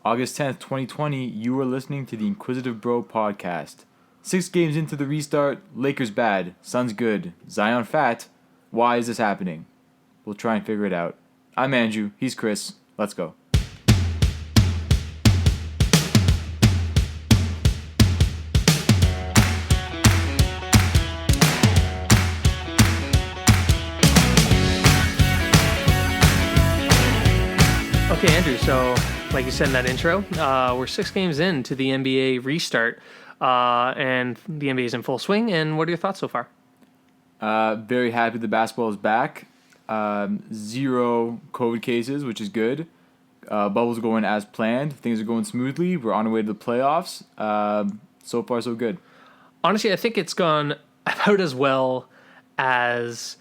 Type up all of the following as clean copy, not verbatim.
August 10th, 2020, you are listening to the Inquisitive Bro podcast. 6 games into the restart, Lakers bad, Suns good, Zion fat. Why is this happening? We'll try and figure it out. I'm Andrew, he's Chris. Let's go. Okay, Andrew, so like you said in that intro, we're 6 games into the NBA restart, and the NBA is in full swing, and what are your thoughts so far? Very happy the basketball is back. 0 COVID cases, which is good. Bubbles going as planned. Things are going smoothly. We're on our way to the playoffs. So far, so good. Honestly, I think it's gone about as well as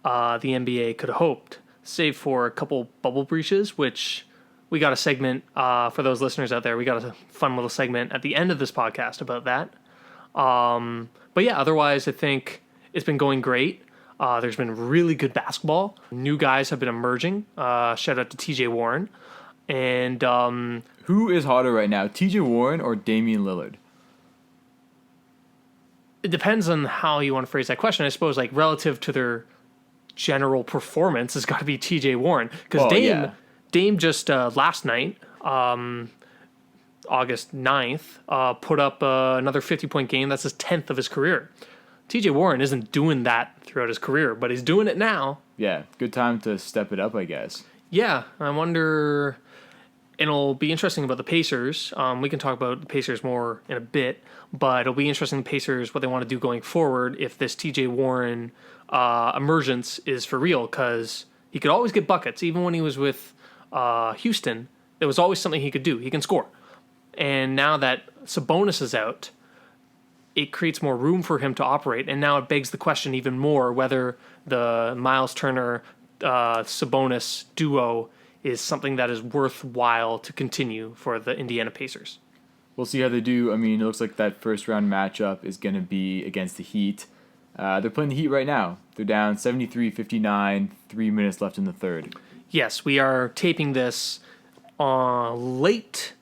the NBA could have hoped, save for a couple bubble breaches, which we got a segment, for those listeners out there, we got a fun little segment at the end of this podcast about that. But yeah, otherwise, I think it's been going great. There's been really good basketball. New guys have been emerging. Shout out to TJ Warren. And who is hotter right now, TJ Warren or Damian Lillard? It depends on how you want to phrase that question. I suppose, like, relative to their general performance, has got to be TJ Warren. Because Dame just last night, August 9th, put up another 50-point game. That's his 10th of his career. TJ Warren isn't doing that throughout his career, but he's doing it now. Yeah, good time to step it up, I guess. Yeah, I wonder, and it'll be interesting about the Pacers. We can talk about the Pacers more in a bit, but it'll be interesting, the Pacers, what they want to do going forward if this TJ Warren emergence is for real, because he could always get buckets. Even when he was with Houston, there was always something he could do. He can score. And now that Sabonis is out, it creates more room for him to operate. And now it begs the question even more whether the Miles Turner Sabonis duo is something that is worthwhile to continue for the Indiana Pacers. We'll see how they do. I mean, it looks like that first round matchup is going to be against the Heat. They're playing the Heat right now. They're down 73-59, 3 minutes left in the third. Yes, we are taping this late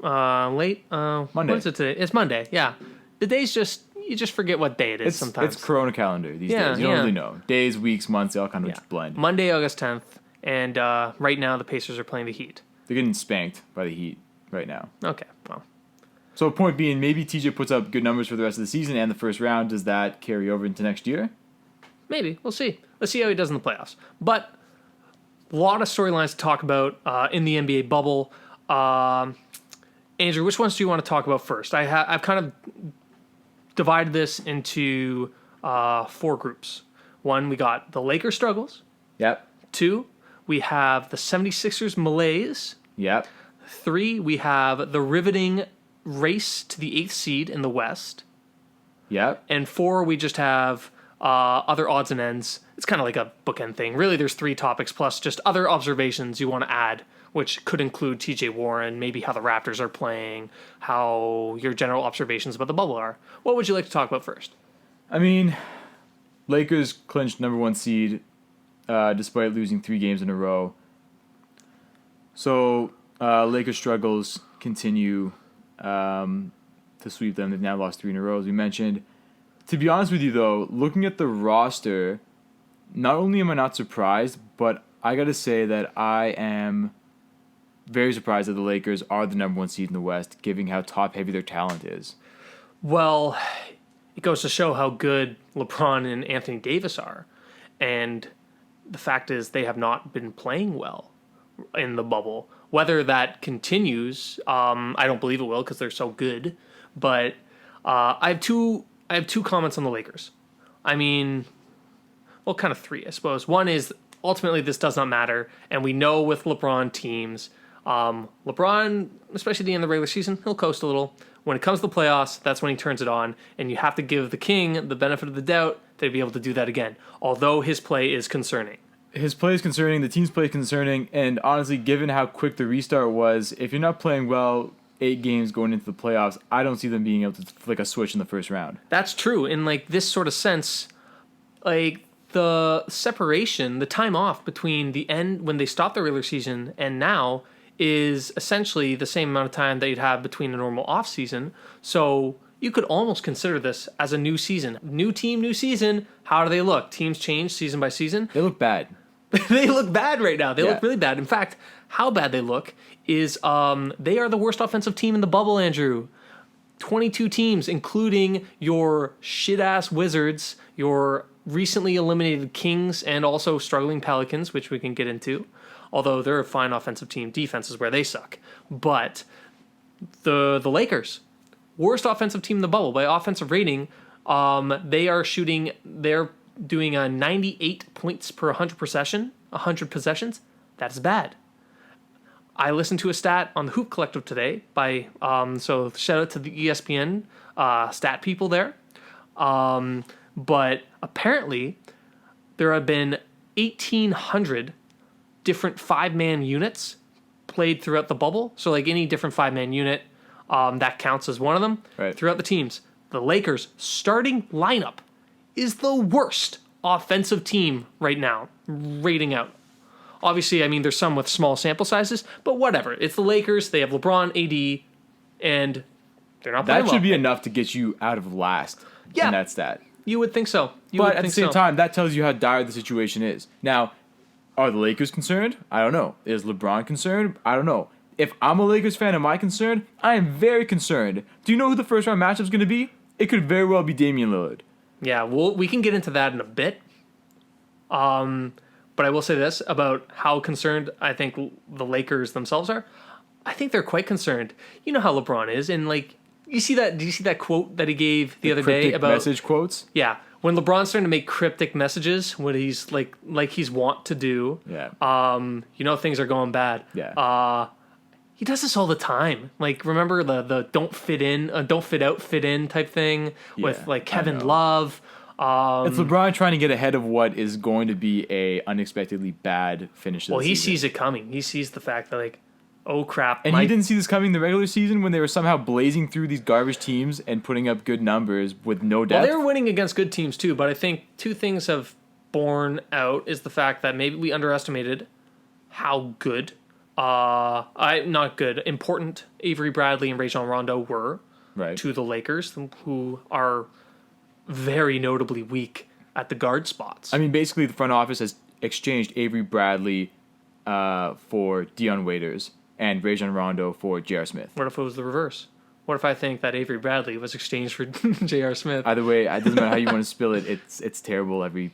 Monday. What is it today? It's Monday, yeah. The days you just forget what day it is sometimes. It's Corona calendar these days. You don't really know. Days, weeks, months, they all kind of just blend. Monday, August 10th, and right now the Pacers are playing the Heat. They're getting spanked by the Heat right now. Okay, well. So point being, maybe TJ puts up good numbers for the rest of the season and the first round. Does that carry over into next year? Maybe. We'll see. Let's see how he does in the playoffs. But a lot of storylines to talk about in the NBA bubble. Andrew, which ones do you want to talk about first? I've kind of divided this into 4 groups. 1, we got the Lakers struggles. Yep. 2, we have the 76ers malaise. Yep. 3, we have the riveting race to the 8th seed in the West. Yep. And 4, we just have other odds and ends. It's kind of like a bookend thing. Really, there's 3 topics plus just other observations you want to add, which could include TJ Warren, maybe how the Raptors are playing, how your general observations about the bubble are. What would you like to talk about first? I mean, Lakers clinched number 1 seed despite losing 3 games in a row. So Lakers struggles continue to sweep them. They've now lost 3 in a row, as we mentioned. To be honest with you, though, looking at the roster, not only am I not surprised, but I got to say that I am very surprised that the Lakers are the number 1 seed in the West, given how top-heavy their talent is. Well, it goes to show how good LeBron and Anthony Davis are. And the fact is they have not been playing well in the bubble. Whether that continues, I don't believe it will because they're so good. But I have two comments on the Lakers. I mean, well, kind of 3, I suppose. 1 is ultimately this does not matter, and we know with LeBron teams, LeBron, especially at the end of the regular season, he'll coast a little. When it comes to the playoffs, that's when he turns it on, and you have to give the king the benefit of the doubt to be able to do that again, although his play is concerning. His play is concerning, the team's play is concerning, and honestly, given how quick the restart was, if you're not playing well 8 games going into the playoffs, I don't see them being able to flick a switch in the first round. That's true. In like this sort of sense, like the separation, the time off between the end when they stopped the regular season and now is essentially the same amount of time that you'd have between a normal off season. So you could almost consider this as a new season. New team, new season. How do they look? Teams change season by season. They look bad. They look bad right now. They Yeah. look really bad. In fact, how bad they look is they are the worst offensive team in the bubble, Andrew. 22 teams, including your shit-ass Wizards, your recently eliminated Kings, and also struggling Pelicans, which we can get into. Although they're a fine offensive team. Defense is where they suck. But the Lakers, worst offensive team in the bubble by offensive rating. They're doing a 98 points per 100 possessions. That's bad. I listened to a stat on the Hoop Collective today by so shout out to the ESPN stat people there. But apparently there have been 1,800 different 5-man units played throughout the bubble. So like any different 5-man unit, that counts as one of them. Right. Throughout the teams. The Lakers starting lineup is the worst offensive team right now, rating out. Obviously, I mean, there's some with small sample sizes, but whatever. It's the Lakers. They have LeBron, AD, and they're not playing That should well. be enough to get you out of last Yeah. in that stat. You would think so. But at the same time, that tells you how dire the situation is. Now, are the Lakers concerned? I don't know. Is LeBron concerned? I don't know. If I'm a Lakers fan, am I concerned? I am very concerned. Do you know who the first round matchup is going to be? It could very well be Damian Lillard. Yeah, we can get into that in a bit. But I will say this about how concerned I think the Lakers themselves are. I think they're quite concerned. You know how LeBron is, and like you see that. Do you see that quote that he gave the other day Cryptic about message quotes? Yeah, when LeBron's starting to make cryptic messages, what he's like he's wont to do. Yeah. You know things are going bad. Yeah. He does this all the time. Like remember the don't fit in, don't fit out, fit in type thing with Yeah, like I Kevin know. Love. It's LeBron trying to get ahead of what is going to be a unexpectedly bad finish to Well, the he season. sees it coming. He sees the fact that like, oh crap, And he didn't see this coming in the regular season when they were somehow blazing through these garbage teams and putting up good numbers with no Well, depth. they were winning against good teams too, but I think two things have borne out is the fact that maybe we underestimated how good, important Avery Bradley and Rajon Rondo were Right. to the Lakers, who are very notably weak at the guard spots. I mean, basically, the front office has exchanged Avery Bradley for Dion Waiters and Rajon Rondo for J.R. Smith. What if it was the reverse? What if I think that Avery Bradley was exchanged for J.R. Smith? Either way, it doesn't matter how you want to spill it. It's terrible every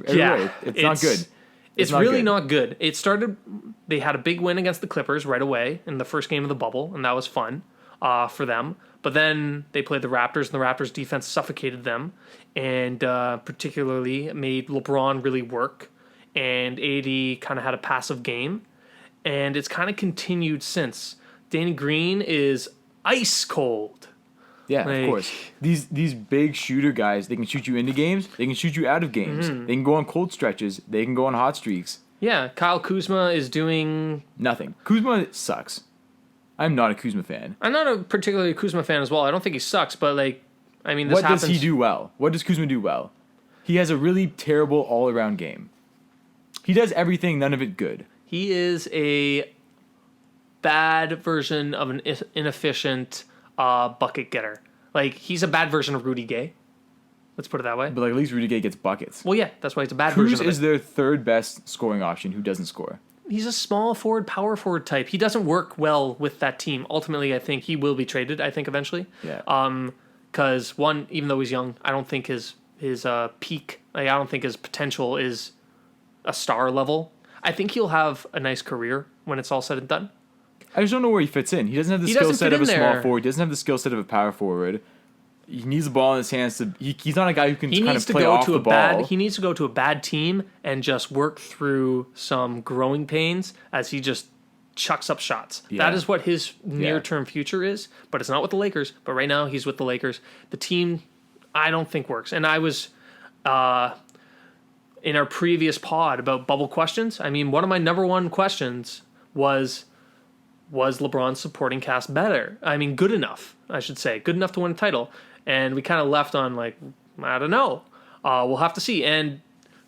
Yeah, way. It's not good. It's not really good. not good. It started. They had a big win against the Clippers right away in the first game of the bubble, and that was fun for them. But then they played the Raptors, and the Raptors' defense suffocated them, and particularly made LeBron really work. And AD kind of had a passive game, and it's kind of continued since. Danny Green is ice cold. Yeah, Like- of course. These big shooter guys, they can shoot you into games. They can shoot you out of games. Mm-hmm. They can go on cold stretches. They can go on hot streaks. Yeah, Kyle Kuzma is doing. Nothing. Kuzma sucks. I'm not a Kuzma fan. I'm not a particularly Kuzma fan as well. I don't think he sucks, but like, I mean, this What happens. does he do well? What does Kuzma do well? He has a really terrible all-around game. He does everything, none of it good. He is a bad version of an inefficient bucket getter. Like he's a bad version of Rudy Gay. Let's put it that way. But like at least Rudy Gay gets buckets. Well, yeah, that's why he's a bad Cruz version of is it. their third best scoring option who doesn't score. He's a small forward, power forward type. He doesn't work well with that team. Ultimately, I think he will be traded. I think eventually. Yeah. Because one, even though he's young, I don't think his peak. Like, I don't think his potential is a star level. I think he'll have a nice career when it's all said and done. I just don't know where he fits in. He doesn't have the He skill doesn't set fit of a in small there. forward. He doesn't have the skill set of a power forward. He needs the ball in his hands to. He's not a guy who can He kind needs of to play go off to the a ball. bad. He needs to go to a bad team and just work through some growing pains as he just chucks up shots. Yeah. That is what his near-term future is. But it's not with the Lakers. But right now he's with the Lakers. The team, I don't think works. And I was in our previous pod about bubble questions. I mean, one of my number one questions was LeBron's supporting cast better? I mean, good enough, I should say. Good enough to win a title. And we kind of left on, like, I don't know. We'll have to see. And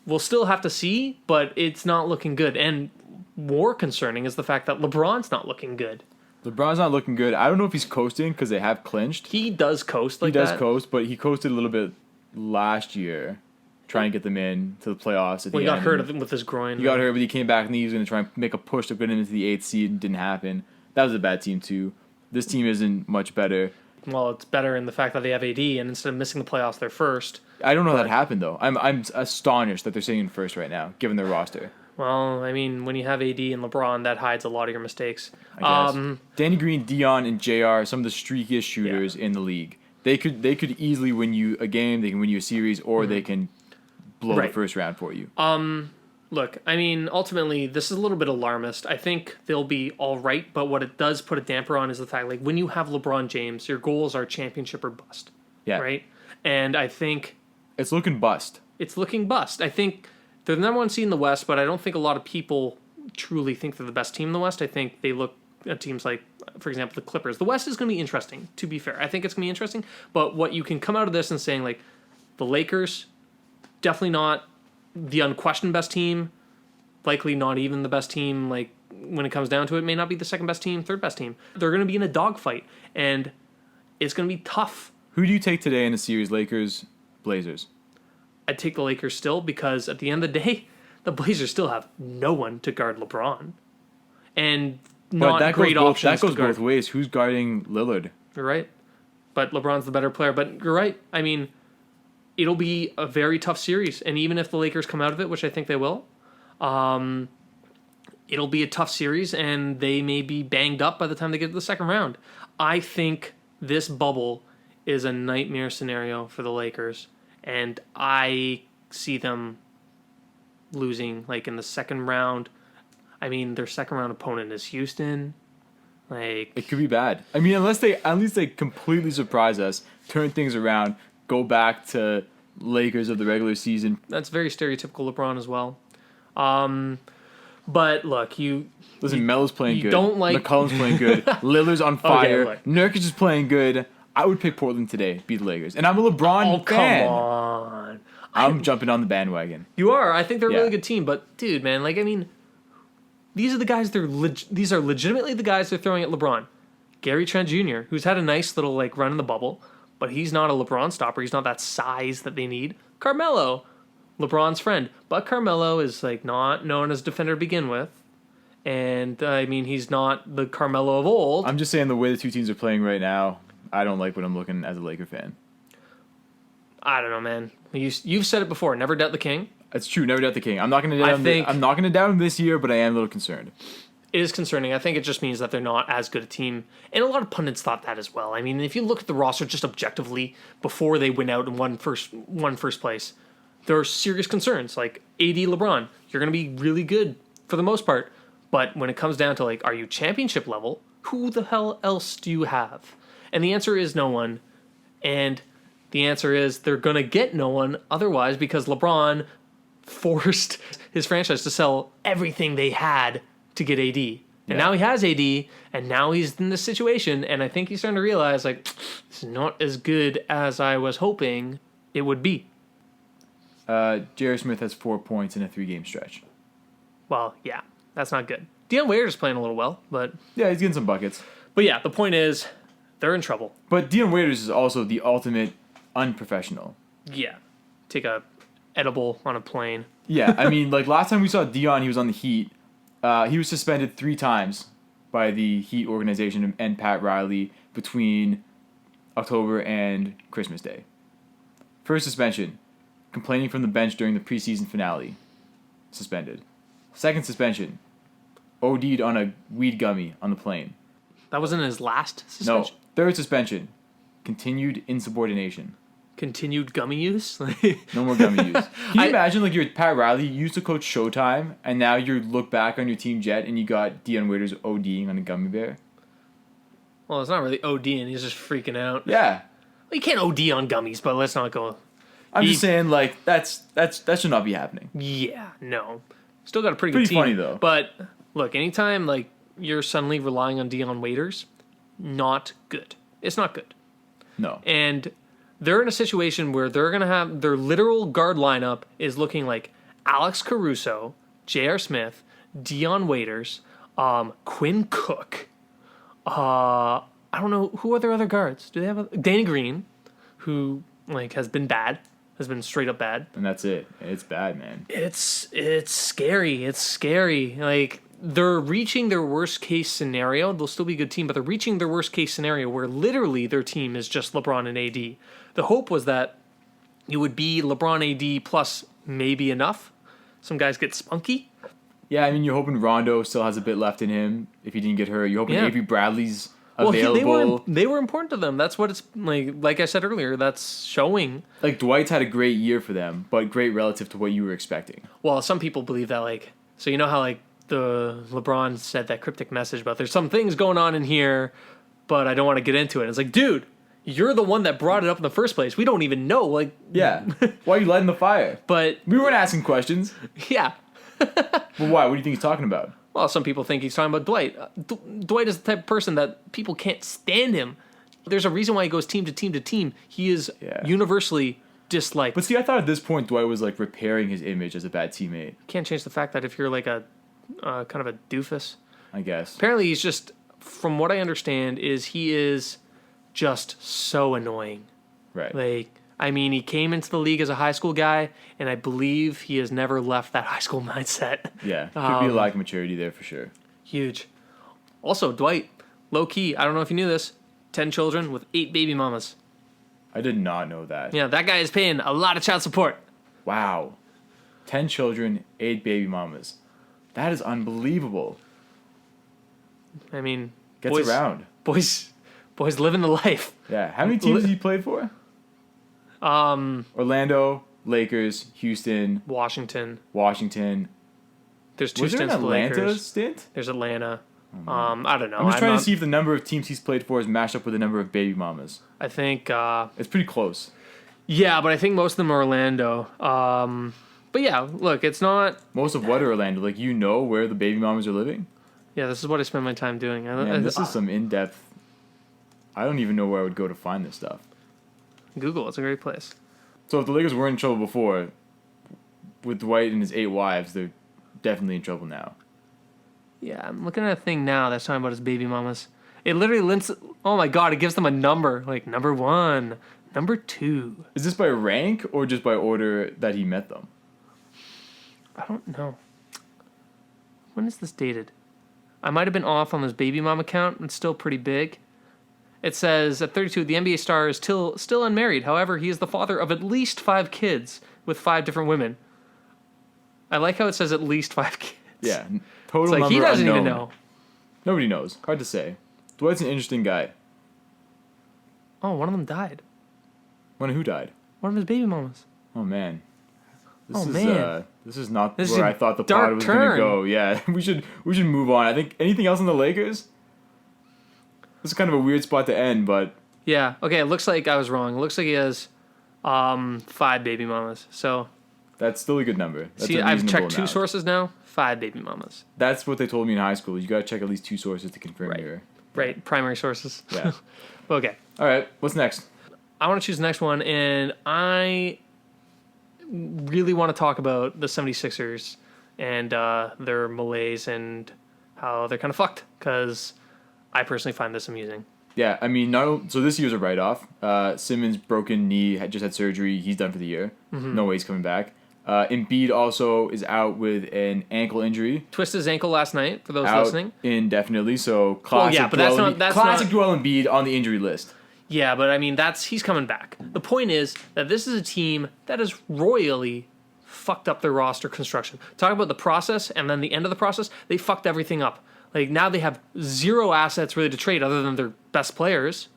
we'll still have to see, but it's not looking good. And more concerning is the fact that LeBron's not looking good. LeBron's not looking good. I don't know if he's coasting because they have clinched. He does coast like He does that. coast, but he coasted a little bit last year, trying to get them in to the playoffs. Well, he got hurt with his groin. He got hurt, but he came back and he was going to try and make a push to get into the 8th seed, and didn't happen. That was a bad team too. This team isn't much better. Well, it's better in the fact that they have AD, and instead of missing the playoffs, they're first. I don't know how that happened though. I'm astonished that they're sitting in first right now, given their roster. Well, I mean, when you have AD and LeBron, that hides a lot of your mistakes. I guess. Danny Green, Dion, and JR are some of the streakiest shooters in the league. They could easily win you a game. They can win you a series, or they can blow the first round for you. Look, I mean, ultimately, this is a little bit alarmist. I think they'll be all right, but what it does put a damper on is the fact, like, when you have LeBron James, your goals are championship or bust. Yeah. Right? And I think It's looking bust. it's looking bust. I think they're the number one seed in the West, but I don't think a lot of people truly think they're the best team in the West. I think they look at teams like, for example, the Clippers. The West is going to be interesting, to be fair. I think it's going to be interesting, but what you can come out of this and saying, like, the Lakers, definitely not the unquestioned best team, likely not even the best team, like, when it comes down to it, may not be the second best team, third best team. They're going to be in a dogfight, and it's going to be tough. Who do you take today in the series? Lakers, Blazers. I'd take the Lakers still, because at the end of the day, the Blazers still have no one to guard LeBron. And not that great goes options That goes to guard. both ways. Who's guarding Lillard? You're right. But LeBron's the better player. But you're right. I mean, it'll be a very tough series. And even if the Lakers come out of it, which I think they will, it'll be a tough series, and they may be banged up by the time they get to the second round. I think this bubble is a nightmare scenario for the Lakers, and I see them losing, like, in the second round. I mean, their second round opponent is Houston. Like, It could be bad. I mean, unless they at least they completely surprise us, turn things around, go back to Lakers of the regular season. that's very stereotypical LeBron as well. But look, Listen, Melo's playing you good. don't like- McCollum's playing good. Lillard's on fire. look. Nurkic is playing good. I would pick Portland today, beat the Lakers. And I'm a LeBron oh, fan. come on. I'm jumping on the bandwagon. You are. I think they're a Yeah. really good team. But, dude, man, like, I mean, these are the guys these are legitimately the guys they're throwing at LeBron. Gary Trent Jr., who's had a nice little, like, run in the bubble, but he's not a LeBron stopper. He's not that size that they need. Carmelo, LeBron's friend. But Carmelo is, like, not known as a defender to begin with. And, I mean, he's not the Carmelo of old. I'm just saying the way the two teams are playing right now, I don't like what I'm looking as a Laker fan. I don't know, man. You've said it before. Never doubt the king. It's true, never doubt the king. I'm not gonna think- I'm not gonna doubt him this year, but I am a little concerned. It is concerning. I think it just means that they're not as good a team. And a lot of pundits thought that as well. I mean, if you look at the roster just objectively before they went out and won first place, there are serious concerns. Like AD LeBron, you're going to be really good for the most part. But when it comes down to, like, are you championship level? Who the hell else do you have? And the answer is no one. And the answer is they're going to get no one otherwise, because LeBron forced his franchise to sell everything they had to get AD. And now he has AD, and now he's in this situation, and I think he's starting to realize, like, this is not as good as I was hoping it would be. J.R. Smith has 4 points in a 3-game stretch. Well, yeah, that's not good. Deion Waiters playing a little well, but Yeah, he's getting some buckets. yeah, the point is, they're in trouble. But Dion Waiters is also the ultimate unprofessional. Yeah, take a edible on a plane. Yeah, I mean, like, last time we saw Dion, he was on the Heat. He was suspended 3 times by the Heat organization and Pat Riley between October and Christmas Day. First suspension, complaining from the bench during the preseason finale. Suspended. Second suspension, OD'd on a weed gummy on the plane. That wasn't his last No. suspension? Third suspension, continued insubordination. Continued gummy use? No more gummy use. Can you I- imagine, like, you're Pat Riley, you used to coach Showtime, and now you look back on your team jet and you got Dion Waiters ODing on a gummy bear? Well, it's not really ODing. He's just freaking out. Yeah. You can't OD on gummies, but let's not go. I'm He- just saying, like, that should not be happening. Yeah, no. Still got a pretty Pretty good team. funny, though. But look, anytime, like, you're suddenly relying on Dion Waiters, not good. It's not good. No. And they're in a situation where they're going to have their literal guard lineup is looking like Alex Caruso, J.R. Smith, Dion Waiters, Quinn Cook. I don't know who are their other guards. Do they have Danny Green, who has been bad, has been straight up bad. And that's it. It's bad, man. It's scary. It's scary. Like they're reaching their worst case scenario. They'll still be a good team, but they're reaching their worst case scenario where literally their team is just LeBron and AD. The hope was that it would be LeBron, AD plus maybe enough. Some guys get spunky. Yeah, I mean, you're hoping Rondo still has a bit left in him if he didn't get hurt. You're hoping Yeah. Avery Bradley's Well, available. they were important to them. That's what it's like. Like I said earlier, that's showing. Like, Dwight's had a great year for them, but great relative to what you were expecting. Well, some people believe that so you know how the LeBron said that cryptic message about there's some things going on in here, but I don't want to get into it. It's like, dude, you're the one that brought it up in the first place. We don't even know. Yeah. Why are you lighting the fire? But We weren't asking questions. yeah. But why? What do you think he's talking about? Well, some people think he's talking about Dwight. Dwight is the type of person that people can't stand him. There's a reason why he goes team to team to team. He is universally disliked. But see, I thought at this point Dwight was repairing his image as a bad teammate. Can't change the fact that if you're a kind of a doofus. I guess. Apparently, he's just, from what I understand, he is just so annoying. Right. He came into the league as a high school guy, and I believe he has never left that high school mindset. Yeah. Could be a lack of maturity there for sure. Huge. Also, Dwight, low key, I don't know if you knew this, 10 children with 8 baby mamas. I did not know that. Yeah, that guy is paying a lot of child support. Wow. 10 children, 8 baby mamas. That is unbelievable. I mean, Gets around. Boys living the life. Yeah. How many teams has he played for? Orlando, Lakers, Houston, Washington. Was There's 2 there an stints for the Atlanta Lakers. stint? There's Atlanta. I don't know. I'm just trying to see if the number of teams he's played for is matched up with the number of baby mamas. I think, It's pretty close. yeah, but I think most of them are Orlando. But yeah, look, it's not. Most of what are Orlando? Where the baby mamas are living? Yeah, this is what I spend my time doing. Man, this is some in-depth. I don't even know where I would go to find this stuff. Google. It's a great place. So if the Lakers were in trouble before, with Dwight and his 8 wives, they're definitely in trouble now. Yeah, I'm looking at a thing now that's talking about his baby mamas. It literally links. Oh my god, it gives them a number, number 1, number 2. Is this by rank or just by order that he met them? I don't know. When is this dated? I might have been off on this baby mama count. It's still pretty big. It says at 32, the NBA star is still unmarried. However, he is the father of at least 5 kids with 5 different women. I like how it says at least 5 kids. Yeah, total It's number he doesn't unknown. even know. Nobody knows. Hard to say. Dwight's an interesting guy. Oh, one of them died. Who died? One of his baby mamas. Oh man. This is not This is where a I thought the dark pod was going turn. to go. Yeah, we should move on. I think anything else on the Lakers? This is kind of a weird spot to end, but Yeah. Okay. It looks like I was wrong. It looks like he has 5 baby mamas. So that's still a good number. That's see, a I've reasonable checked 2 amount. sources now. 5 baby mamas. That's what they told me in high school. You got to check at least 2 sources to confirm Right. your. Right. Primary sources. Yeah. Okay. All right. What's next? I want to choose the next one, and I really want to talk about the 76ers and their malaise and how they're kind of fucked, because I personally find this amusing. Yeah, I mean, so this year's a write-off. Simmons' broken knee, just had surgery. He's done for the year. Mm-hmm. No way he's coming back. Embiid also is out with an ankle injury. Twisted his ankle last night, for those Out listening. indefinitely. So classic. yeah, but that's Joel not- that's classic not- Joel Embiid on the injury list. Yeah, but I mean, he's coming back. The point is that this is a team that has royally fucked up their roster construction. Talk about the process and then the end of the process, they fucked everything up. Now they have 0 assets really to trade other than their best players.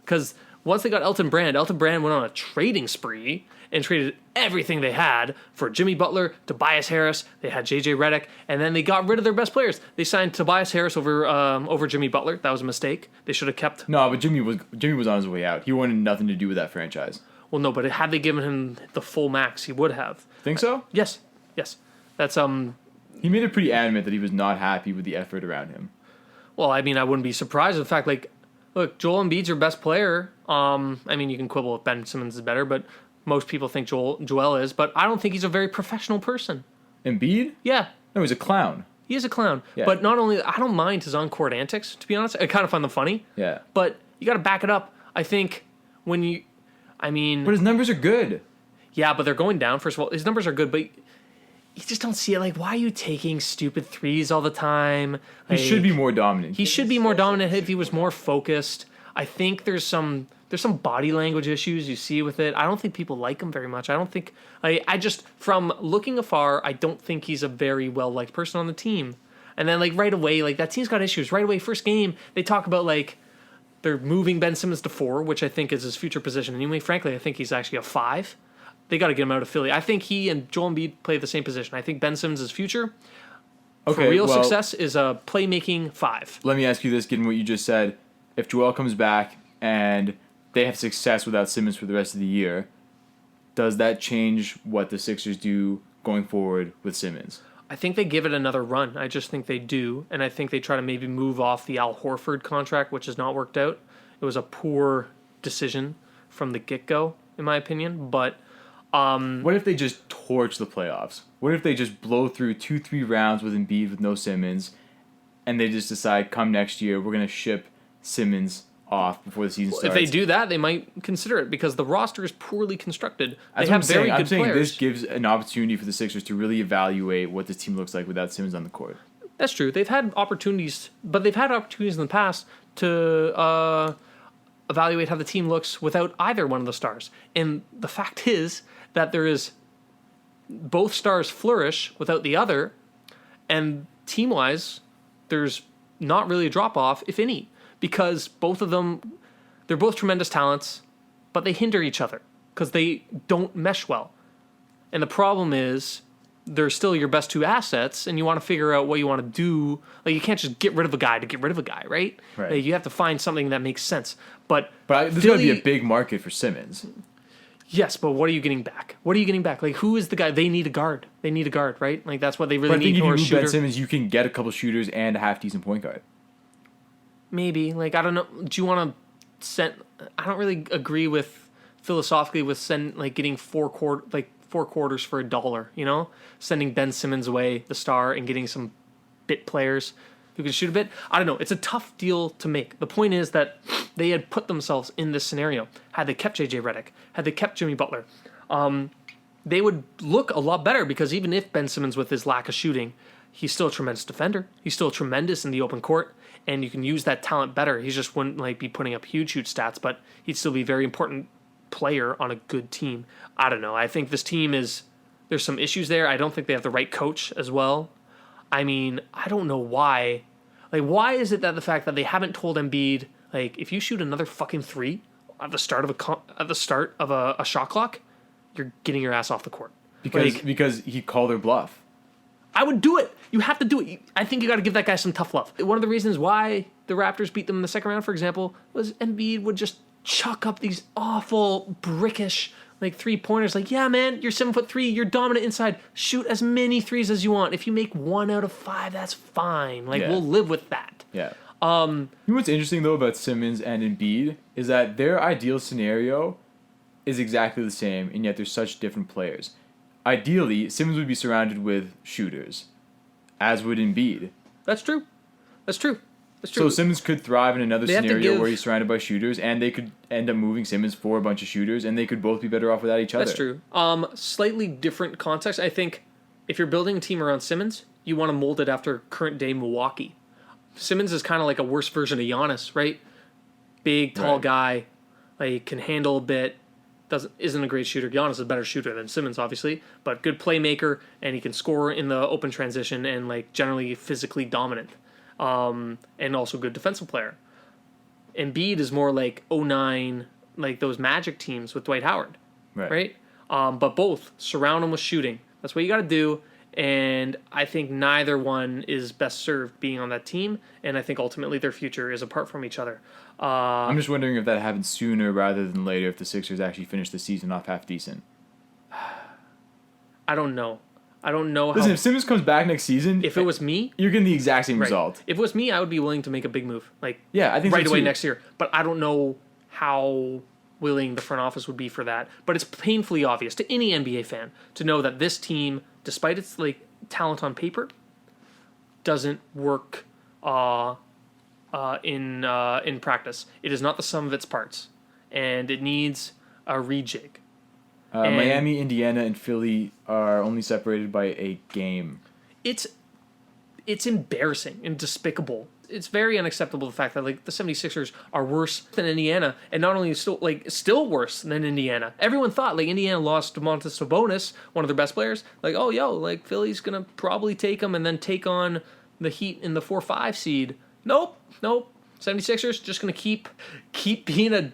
Because once they got Elton Brand went on a trading spree and traded everything they had for Jimmy Butler, Tobias Harris. They had JJ Redick, and then they got rid of their best players. They signed Tobias Harris over Jimmy Butler. That was a mistake. They should have kept. No, but Jimmy was on his way out. He wanted nothing to do with that franchise. Well, no, but had they given him the full max, he would have. Think so? Yes. That's He made it pretty adamant that he was not happy with the effort around him. Well, I mean, I wouldn't be surprised. In fact, look, Joel Embiid's your best player. I mean, you can quibble if Ben Simmons is better, but most people think Joel is. But I don't think he's a very professional person. Embiid? Yeah. No, he's a clown. He is a clown. Yeah. But not only, I don't mind his on-court antics, to be honest. I kind of find them funny. Yeah. But you got to back it up. I think when you, But his numbers are good. yeah, but they're going down. First of all, his numbers are good, but you just don't see it. Like, why are you taking stupid threes all the time? He should be more dominant. He should be more dominant if he was more focused. I think there's some body language issues you see with it. I don't think people like him very much. I don't think I just from looking afar, I don't think he's a very well liked person on the team. And then like right away, like that team's got issues. Right away, first game, they talk about like they're moving Ben Simmons to 4, which I think is his future position anyway. Frankly, I think he's actually a 5. They got to get him out of Philly. I think he and Joel Embiid play the same position. I think Ben Simmons' future for real success is a playmaking 5. Let me ask you this, given what you just said. If Joel comes back and they have success without Simmons for the rest of the year, does that change what the Sixers do going forward with Simmons? I think they give it another run. I just think they do. And I think they try to maybe move off the Al Horford contract, which has not worked out. It was a poor decision from the get-go, in my opinion. But what if they just torch the playoffs? What if they just blow through 2-3 rounds with Embiid with no Simmons, and they just decide, come next year, we're going to ship Simmons off before the season starts? If they do that, they might consider it because the roster is poorly constructed. That's They what have very good I'm saying players. this gives an opportunity for the Sixers to really evaluate what this team looks like without Simmons on the court. That's true. They've had opportunities, but they've had opportunities in the past to evaluate how the team looks without either one of the stars. And the fact is that there is both stars flourish without the other, and team-wise, there's not really a drop-off, if any, because both of them, they're both tremendous talents, but they hinder each other because they don't mesh well. And the problem is they're still your best 2 assets, and you want to figure out what you want to do. Like, you can't just get rid of a guy to get rid of a guy, right? Right. Like, you have to find something that makes sense. But There's going to be a big market for Simmons. Yes, but what are you getting back? What are you getting back? Like, who is the guy? They need a guard. They need a guard, right? Like, that's what they really But I think need if for you a move shooter. Ben Simmons, you can get a couple shooters and a half-decent point guard. Maybe. Like, I don't know. Do you want to send... I don't really agree with, philosophically, with getting 4 quarters for $1, you know? Sending Ben Simmons away, the star, and getting some bit players who can shoot a bit. I don't know. It's a tough deal to make. The point is that they had put themselves in this scenario. Had they kept JJ Redick, had they kept Jimmy Butler, they would look a lot better because even if Ben Simmons, with his lack of shooting, he's still a tremendous defender. He's still tremendous in the open court, and you can use that talent better. He just wouldn't be putting up huge stats, but he'd still be a very important player on a good team. I don't know. I think this team there's some issues there. I don't think they have the right coach as well. I mean, I don't know why. Like, why is it that the fact that they haven't told Embiid, like, if you shoot another fucking 3 at the start of a shot clock, you're getting your ass off the court. Because he called their bluff. I would do it. You have to do it. I think you got to give that guy some tough love. One of the reasons why the Raptors beat them in the second round, for example, was Embiid would just chuck up these awful, brickish, 3-pointers. Like, yeah, man, you're 7'3", you're dominant inside. Shoot as many threes as you want. If you make 1 out of 5, that's fine. We'll live with that. Yeah. You know what's interesting, though, about Simmons and Embiid is that their ideal scenario is exactly the same, and yet they're such different players. Ideally, Simmons would be surrounded with shooters, as would Embiid. That's true. So Simmons could thrive in another They have to scenario give- where he's surrounded by shooters, and they could end up moving Simmons for a bunch of shooters, and they could both be better off without each other. That's true. Slightly different context. I think if you're building a team around Simmons, you want to mold it after current day Milwaukee. Simmons is kind of like a worse version of Giannis, right? Big, tall Right. guy, can handle a bit. Isn't a great shooter. Giannis is a better shooter than Simmons, obviously, but good playmaker, and he can score in the open transition and generally physically dominant, and also good defensive player. Embiid is more like 09, those Magic teams with Dwight Howard, right? But both surround him with shooting. That's what you got to do. And I think neither one is best served being on that team, and I think ultimately their future is apart from each other. I'm just wondering if that happens sooner rather than later, if the Sixers actually finish the season off half decent. I don't know. Listen, if Simmons comes back next season, If it was me, you're getting the exact same result. If it was me, I would be willing to make a big move, Yeah, I think so right away too. next year. But I don't know how willing the front office would be for that. But it's painfully obvious to any NBA fan to know that this team, despite its talent on paper, doesn't work in practice. It is not the sum of its parts, and it needs a rejig. Miami, Indiana, and Philly are only separated by a game. It's embarrassing and despicable. It's very unacceptable, the fact that like the 76ers are worse than Indiana, and not only still worse than Indiana. Everyone thought like Indiana lost Domantas Sabonis, one of their best players. Like, oh yo, like Philly's gonna probably take them and then take on the Heat in the 4-5 seed. Nope. 76ers just gonna keep being a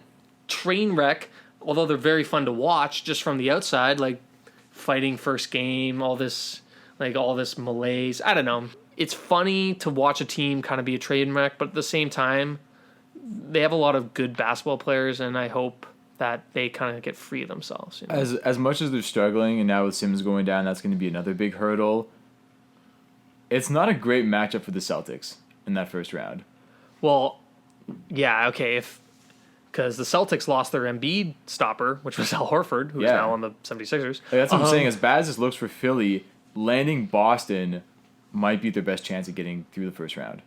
train wreck. Although they're very fun to watch just from the outside, like fighting first game, all this malaise. I don't know. It's funny to watch a team kind of be a train wreck, but at the same time, they have a lot of good basketball players, and I hope that they kind of get free of themselves. You know? As much as they're struggling, and now with Simmons going down, that's going to be another big hurdle. It's not a great matchup for the Celtics in that first round. Well, yeah, okay, because the Celtics lost their Embiid stopper, which was Al Horford, who's now on the 76ers. That's what I'm saying. As bad as this looks for Philly, landing Boston might be their best chance at getting through the first round.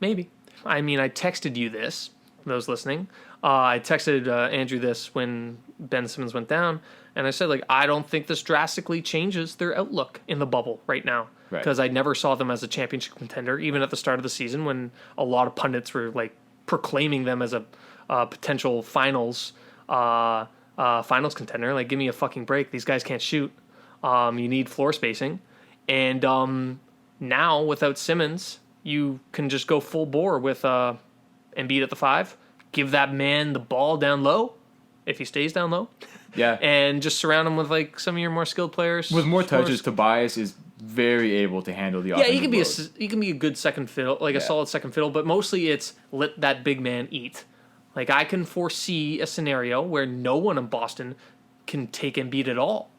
Maybe. I mean, I texted you this, for those listening. I texted Andrew this when Ben Simmons went down, and I said, like, I don't think this drastically changes their outlook in the bubble right now. Right. Because I never saw them as a championship contender, even at the start of the season when a lot of pundits were, like, proclaiming them as a potential finals contender. Like, give me a fucking break. These guys can't shoot. You need floor spacing. And now, without Simmons, you can just go full bore with Embiid at the 5. Give that man the ball down low, if he stays down low. Yeah. And just surround him with like some of your more skilled players. With more touches, Tobias is very able to handle the offensive load. He can be a good second fiddle, like a solid second fiddle, but mostly it's let that big man eat. Like I can foresee a scenario where no one in Boston can take Embiid at all.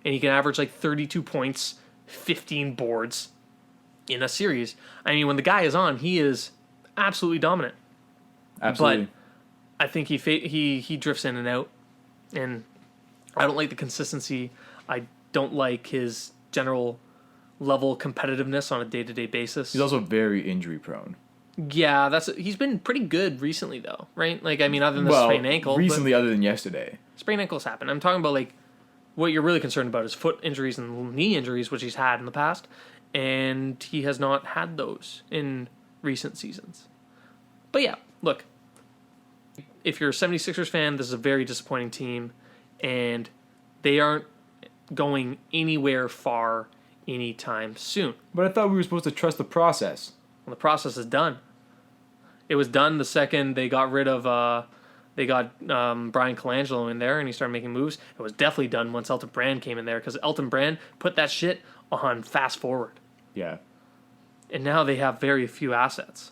And he can average like 32 points, 15 boards in a series. I mean, when the guy is on, he is absolutely dominant. Absolutely. But I think he drifts in and out, and I don't like the consistency. I don't like his general level of competitiveness on a day-to-day basis. He's also very injury prone. Yeah, he's been pretty good recently, though, right? Like, I mean, other than the sprained ankle. Recently, other than yesterday. Sprained ankles happen. I'm talking about, like, what you're really concerned about is foot injuries and knee injuries, which he's had in the past, and he has not had those in recent seasons. But yeah, look, if you're a 76ers fan, this is a very disappointing team, and they aren't going anywhere far anytime soon. But I thought we were supposed to trust the process. Well, the process is done. It was done the second they got rid of Brian Colangelo in there and he started making moves. It was definitely done once Elton Brand came in there because Elton Brand put that shit on fast forward. Yeah. And now they have very few assets.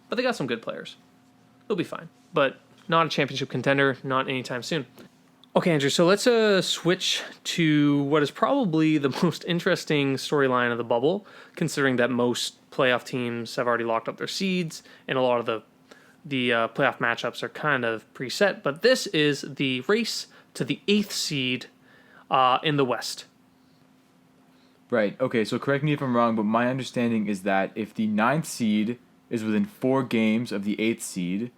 But they got some good players. They'll be fine. But not a championship contender, not anytime soon. Okay, Andrew, so let's switch to what is probably the most interesting storyline of the bubble, considering that most playoff teams have already locked up their seeds, and a lot of the playoff matchups are kind of preset. But this is the race to the 8th seed in the West. Right. Okay, so correct me if I'm wrong, but my understanding is that if the 9th seed is within 4 games of the 8th seed,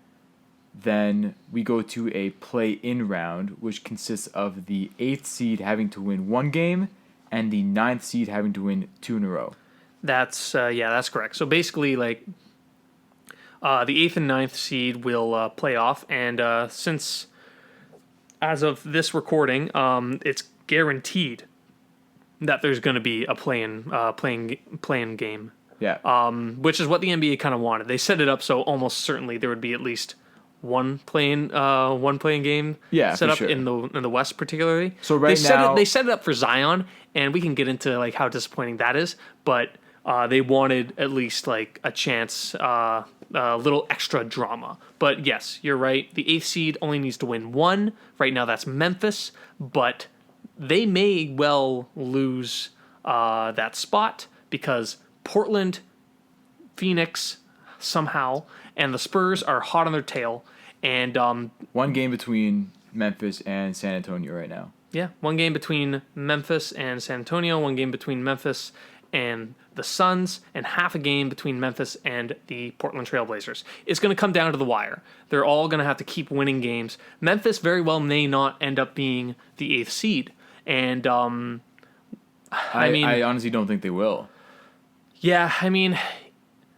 then we go to a play-in round, which consists of the 8th seed having to win 1 game and the 9th seed having to win 2 in a row. That's correct. So basically, like, the 8th and 9th seed will play off, and since as of this recording, it's guaranteed that there's going to be a play-in game. Yeah. Which is what the NBA kind of wanted. They set it up so almost certainly there would be at least one playing game set up sure. in the West particularly. So they set it up for Zion, and we can get into like how disappointing that is, but they wanted at least like a chance, a little extra drama. But yes, you're right. The 8th seed only needs to win 1. Right now that's Memphis, but they may well lose that spot because Portland, Phoenix, somehow, and the Spurs are hot on their tail. And 1 game between Memphis and San Antonio right now. Yeah, 1 game between Memphis and San Antonio, 1 game between Memphis and the Suns, and half a game between Memphis and the Portland Trailblazers. It's going to come down to the wire. They're all going to have to keep winning games. Memphis very well may not end up being the 8th seed. And, I honestly don't think they will. yeah, I mean,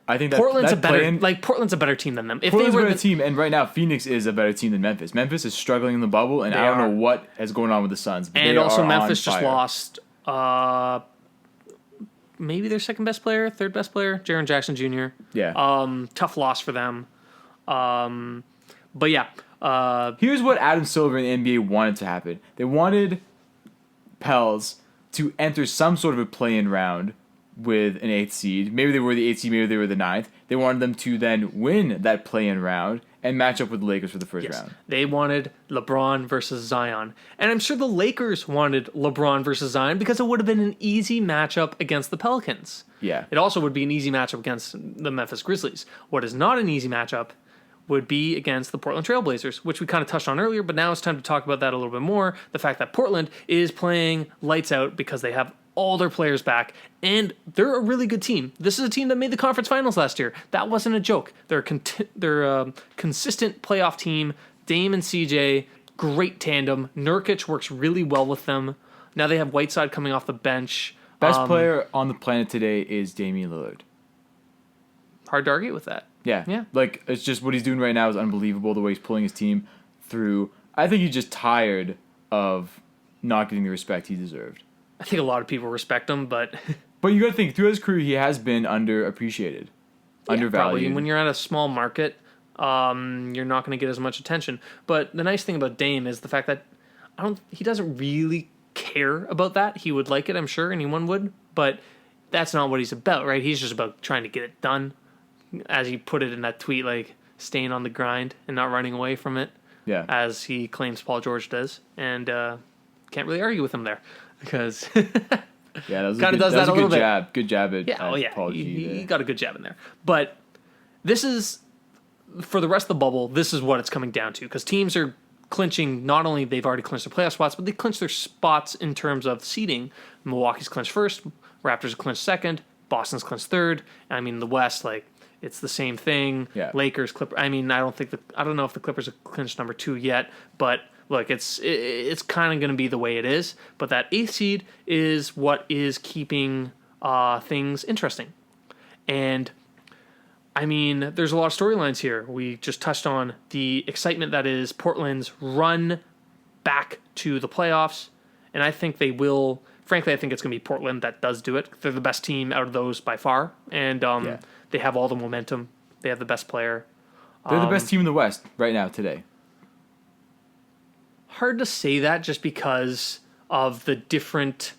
I think that Portland's that a better play-in- Portland's a better team than them. If Portland's they a were better team, and right now Phoenix is a better team than Memphis. Memphis is struggling in the bubble, and They I don't are. know what is going on with the Suns. But and they also are Memphis on just fire. lost maybe their second best player, third best player, Jaren Jackson Jr. Yeah. Tough loss for them. But yeah, Here's what Adam Silver and the NBA wanted to happen. They wanted Pels to enter some sort of a play-in round with an 8th seed. Maybe they were the 8th seed, maybe they were the 9th. They wanted them to then win that play-in round and match up with the Lakers for the first round. they wanted LeBron versus Zion. And I'm sure the Lakers wanted LeBron versus Zion because it would have been an easy matchup against the Pelicans. Yeah. It also would be an easy matchup against the Memphis Grizzlies. What is not an easy matchup would be against the Portland Trailblazers, which we kind of touched on earlier, but now it's time to talk about that a little bit more. The fact that Portland is playing lights out because they have all their players back, and they're a really good team. This is a team that made the conference finals last year. That wasn't a joke. They're a consistent playoff team. Dame and CJ, great tandem. Nurkic works really well with them. Now they have Whiteside coming off the bench. Best player on the planet today is Damian Lillard. Hard to argue with that. Yeah. Yeah. Like, it's just what he's doing right now is unbelievable, the way he's pulling his team through. I think he's just tired of not getting the respect he deserved. I think a lot of people respect him, but But you got to think, through his career, he has been underappreciated, undervalued. probably when you're at a small market, you're not going to get as much attention. But the nice thing about Dame is the fact that he doesn't really care about that. He would like it, I'm sure, anyone would, but that's not what he's about, right? He's just about trying to get it done, as he put it in that tweet, like staying on the grind and not running away from it, Yeah. as he claims Paul George does, and can't really argue with him there because. Yeah, that was Kinda a good, does that was that a a little good bit. jab. Good jab at, Yeah, at Paul G. he there. got a good jab in there. But this is, for the rest of the bubble, this is what it's coming down to. Because teams are clinching, not only they've already clinched their playoff spots, but they clinched their spots in terms of seeding. Milwaukee's clinched first, Raptors clinched second, Boston's clinched third. I mean, the West, like, it's the same thing. Yeah. Lakers, Clippers. I mean, I don't know if the Clippers have clinched number 2 yet, but look, it's kind of going to be the way it is. But that 8th seed is what is keeping things interesting. And I mean, there's a lot of storylines here. We just touched on the excitement that is Portland's run back to the playoffs, and I think they will. Frankly, I think it's going to be Portland that does do it. They're the best team out of those by far, and they have all the momentum. They have the best player. They're the best team in the West right now, today. Hard to say that just because of the different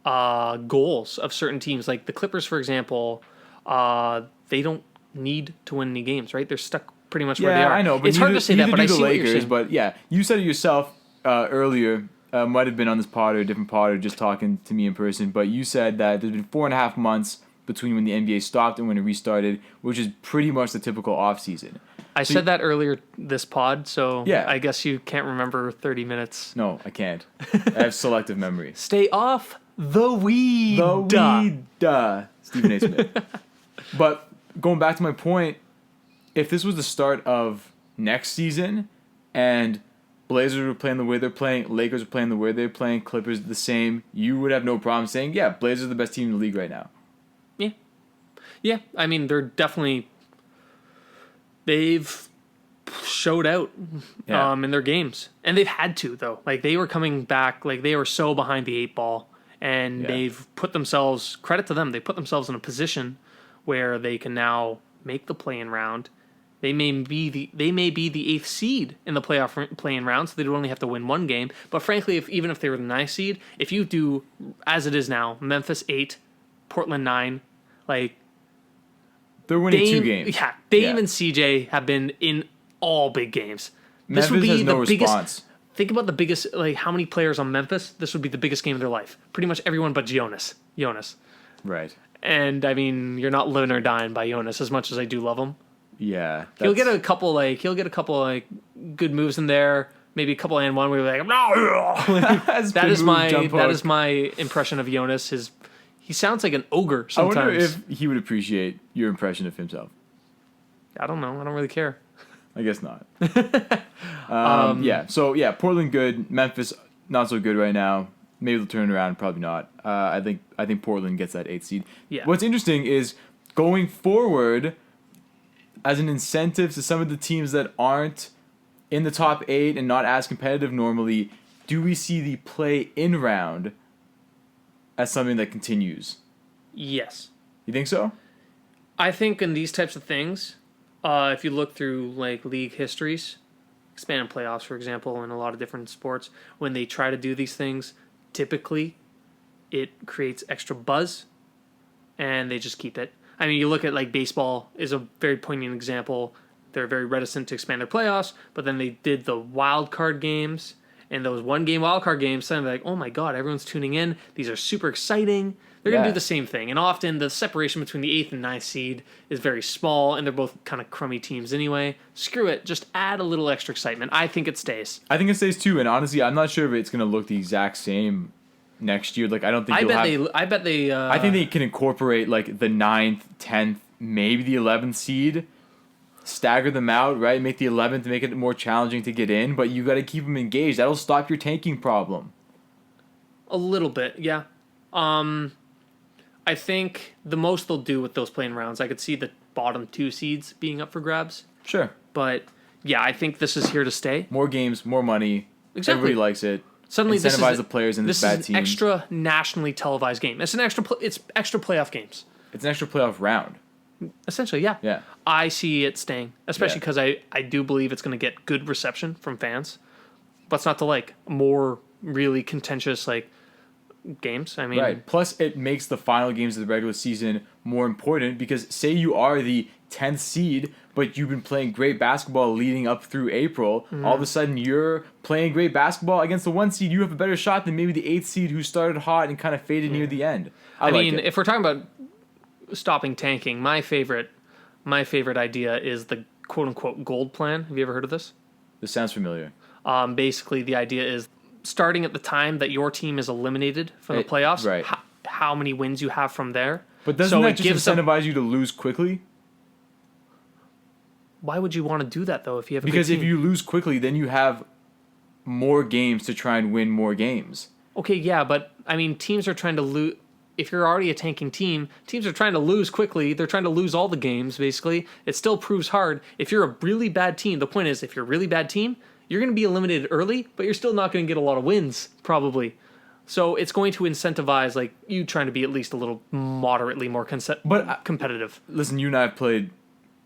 goals of certain teams. Like the Clippers, for example, they don't need to win any games, right? They're stuck pretty much where they are. I know. But it's hard to say that, but I see what you're saying. But yeah, you said it yourself earlier. Might have been on this pod or a different pod or just talking to me in person. But you said that there's been 4.5 months between when the NBA stopped and when it restarted, which is pretty much the typical off season. I said that earlier this pod, so Yeah. I guess you can't remember 30 minutes. No, I can't. I have selective memory. Stay off the weed. Stephen A. Smith. But going back to my point, if this was the start of next season and Blazers were playing the way they're playing, Lakers are playing the way they're playing, Clippers the same, you would have no problem saying, yeah, Blazers are the best team in the league right now. Yeah. Yeah, I mean, they've showed out in their games. And they've had to, though. Like, they were coming back, like, they were so behind the 8 ball. And they've put themselves, credit to them, they put themselves in a position where they can now make the play-in round. They may be the 8th seed in the playoff play-in round, so they would only have to win 1 game. But frankly, even if they were the 9th seed, if you do, as it is now, Memphis 8, Portland 9, like, they're winning 2 games. Yeah, Dame and CJ have been in all big games. This Memphis would be has no the biggest. response. Think about the biggest, like how many players on Memphis. This would be the biggest game of their life. Pretty much everyone but Jonas. Right. And I mean, you're not living or dying by Jonas as much as I do love him. Yeah. He'll get a couple good moves in there. Maybe a couple and one where you're like, no. That is my impression of Jonas. He sounds like an ogre I sometimes. wonder if he would appreciate your impression of himself. I don't know. I don't really care. I guess not. Yeah. So yeah, Portland good. Memphis not so good right now. Maybe they'll turn it around. Probably not. I think Portland gets that 8th seed. Yeah. What's interesting is going forward, as an incentive to some of the teams that aren't in the top 8 and not as competitive normally, do we see the play-in round as something that continues? Yes. You think so? I think in these types of things, if you look through like league histories, expanded playoffs, for example, in a lot of different sports, when they try to do these things, typically it creates extra buzz and they just keep it. I mean, you look at like baseball is a very poignant example. They're very reticent to expand their playoffs, but then they did the wild card games, and those 1-game wild card games, suddenly like, oh my god, everyone's tuning in. These are super exciting. They're going to do the same thing. And often the separation between the 8th and 9th seed is very small, and they're both kind of crummy teams anyway. Screw it. Just add a little extra excitement. I think it stays. I think it stays too, and honestly, I'm not sure if it's going to look the exact same next year. Like, I don't think I bet they. I think they can incorporate like the 9th, 10th, maybe the 11th seed, stagger them out, right? Make the 11th, make it more challenging to get in, but you got to keep them engaged. That'll stop your tanking problem. A little bit, yeah. I think the most they'll do with those playing rounds, I could see the bottom 2 seeds being up for grabs. Sure. But yeah, I think this is here to stay. More games, more money. Exactly. Everybody likes it. Suddenly, incentivize the players in this bad is team. an extra nationally televised game. It's extra playoff games. It's an extra playoff round. Essentially, yeah. Yeah. I see it staying, especially because I do believe it's going to get good reception from fans. What's not to like? More really contentious like games. I mean, Right. Plus, it makes the final games of the regular season more important because say you are the 10th seed, but you've been playing great basketball leading up through April. All of a sudden, you're playing great basketball against the 1 seed. You have a better shot than maybe the 8th seed who started hot and kind of faded near the end. I mean, if we're talking about stopping tanking, my favorite idea is the quote unquote gold plan. Have you ever heard of this? This sounds familiar. Basically, the idea is starting at the time that your team is eliminated from the playoffs, right. how many wins you have from there. But doesn't that just incentivize you to lose quickly? Why would you want to do that, though, if you have a Because good if team? you lose quickly, then you have more games to try and win more games. Okay, yeah, but, I mean, teams are trying to lose... If you're already a tanking team, teams are trying to lose quickly. They're trying to lose all the games, basically. It still proves hard. If you're a really bad team, the point is, if you're a really bad team, you're going to be eliminated early, but you're still not going to get a lot of wins, probably. So it's going to incentivize, like, you trying to be at least a little moderately more competitive. Listen, you and I have played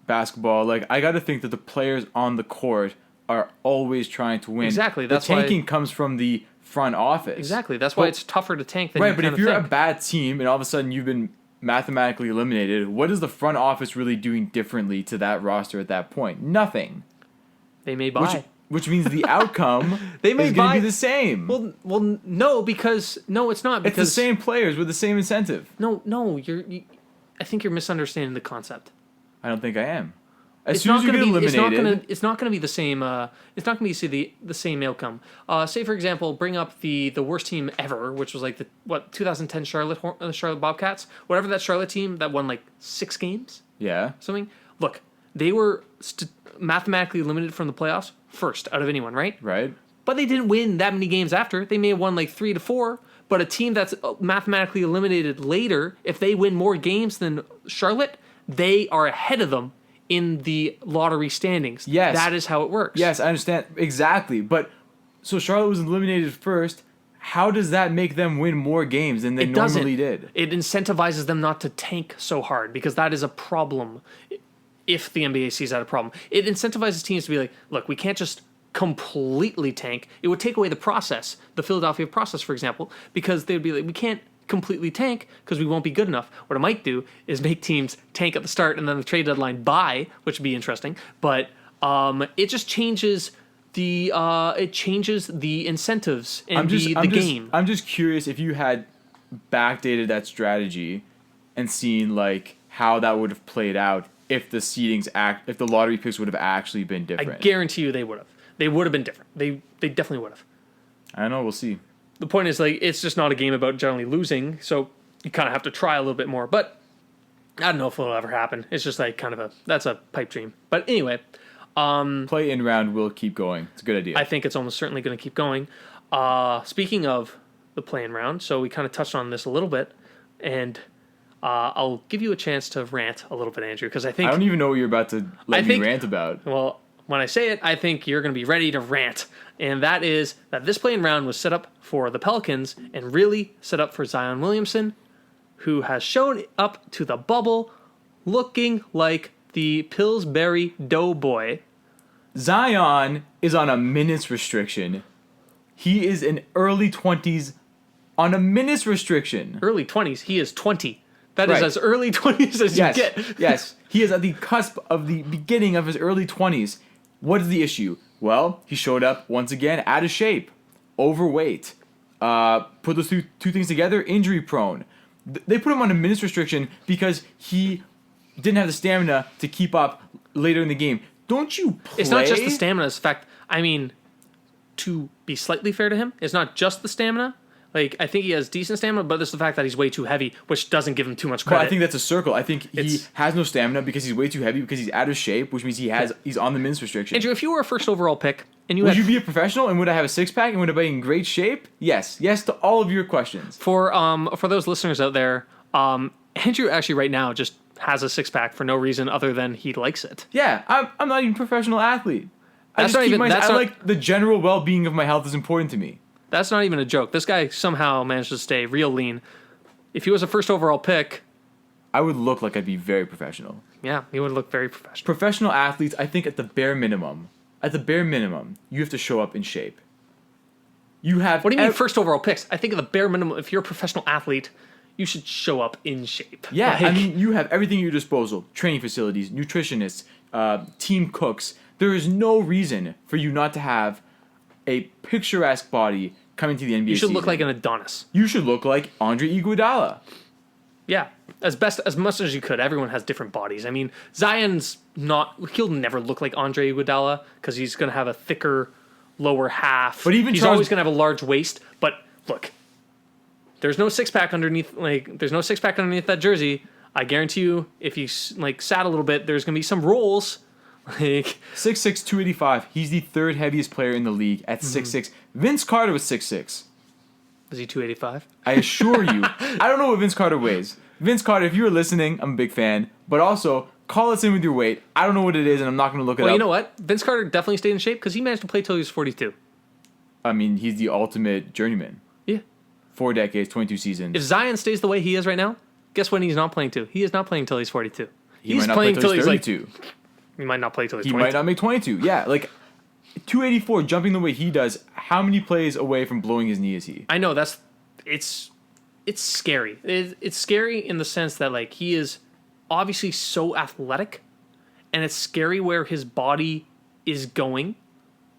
basketball. Like, I got to think that the players on the court are always trying to win. Exactly. That's the tanking comes from the front office. Exactly. That's why it's tougher to tank than right. you But kind if of you're think. a bad team and all of a sudden you've been mathematically eliminated, what is the front office really doing differently to that roster at that point? Nothing. They may buy. Which means the outcome They may is going buy- to be the same. Well, no, because it's not. It's Because the same players with the same incentive. No, I think you're misunderstanding the concept. I don't think I am. As It's soon as not you going get to be. eliminated, It's not going to be the same. It's not going to be the same outcome. Say for example, bring up the worst team ever, which was like the 2010 Charlotte Bobcats, whatever that Charlotte team that won like 6 games, yeah, something. Look, they were mathematically eliminated from the playoffs first out of anyone, right? right. But they didn't win that many games after. They may have won like 3 to 4. But a team that's mathematically eliminated later, if they win more games than Charlotte, they are ahead of them in the lottery standings. Yes. That is how it works. Yes, I understand exactly. But so Charlotte was eliminated first. How does that make them win more games than they normally did? It incentivizes them not to tank so hard because that is a problem. If the NBA sees that a problem, it incentivizes teams to be like, look, we can't just completely tank. It would take away the process, the Philadelphia process, for example, because they'd be like, we can't completely tank because we won't be good incentives. What it might do is make teams tank at the start and then the trade deadline buy, which would be interesting. But it just changes the incentives and the game. I'm just curious if you had backdated that strategy and seen like how that would have played out if the lottery picks would have actually been I different. guarantee you they would have. They would have been different. They definitely would have. I don't know. We'll see. The point is, like, it's just not a game about generally losing. So you kind of have to try a little bit more. But I don't know if it'll ever happen. It's just like that's a pipe dream. But anyway, Play in round will keep going. It's a good idea. I think it's almost certainly going to keep going. Speaking of the play-in round, so we kind of touched on this a little bit, and I'll give you a chance to rant a little bit, Andrew, because I think... I don't even know what you're about to let me rant about. Well, when I say it, I think you're going to be ready to rant, and that is that this play-in round was set up for the Pelicans and really set up for Zion Williamson, who has shown up to the bubble looking like the Pillsbury Doughboy. Zion is on a minutes restriction. He is in early 20s on a minutes restriction. Early 20s. He is 20. That is Right. as early 20s as Yes, you get. yes. He is at the cusp of the beginning of his early 20s. What is the issue? Well, he showed up once again out of shape, overweight. Put those two things together, injury prone. They put him on a minutes restriction because he didn't have the stamina to keep up later in the game. Don't you play? It's not just the stamina. It's the fact, I mean, to be slightly fair to him, it's not just the stamina. Like, I think he has decent stamina, but it's the fact that he's way too heavy, which doesn't give him too much But credit. I think that's a circle. I think he It's- has no stamina because he's way too heavy, because he's out of shape, which means he's on the minutes restriction. Andrew, if you were a first overall pick and you Would had you be a professional and would I have a six-pack and would I be in great shape? Yes. Yes to all of your questions. for those listeners out there, Andrew actually right now just has a six-pack for no reason other than he likes it. Yeah, I'm not even a professional athlete. That's not even- that's I not- like the general well-being of my health is important to me. That's not even a joke. This guy somehow managed to stay real lean. If he was a first overall pick, I would look like I'd be very professional. yeah, he would look very professional. Professional athletes, I think at the bare minimum, you have to show up in shape. You have. What do you mean first overall picks? I think at the bare minimum, if you're a professional athlete, you should show up in shape. Yeah, I Like, mean, you have everything at your disposal: training facilities, nutritionists, team cooks. There is no reason for you not to have a picturesque body coming to the NBA. you should look season. like an Adonis. You should look like Andre Iguodala. Yeah, as much as you could. Everyone has different bodies. I mean, Zion's not. He'll never look like Andre Iguodala because he's going to have a thicker lower half. But even he's Charles- always going to have a large waist. But look, there's no six pack underneath. Like, there's no six pack underneath that jersey. I guarantee you, if you sat a little bit, there's going to be some rolls. Like 6'6", 285. He's the third heaviest player in the league at 6'6". Vince Carter was 6'6". is he 285? I assure you. I don't know what Vince Carter weighs. Vince Carter, if you were listening, I'm a big fan. But also, call us in with your weight. I don't know what it is, and I'm not going to look it Well, up. you know what? Vince Carter definitely stayed in shape because he managed to play till he was 42. I mean, he's the ultimate journeyman. Yeah. 4 decades, 22 seasons. If Zion stays the way he is right now, guess when he's not playing to? He is not playing till he's 42. he he's might not play till he's like 32. he might not play till he's He 22. might not make 22. Yeah, like 284 jumping the way he does. How many plays away from blowing his knee is he? I know it's scary. It's scary in the sense that like he is obviously so athletic, and it's scary where his body is going,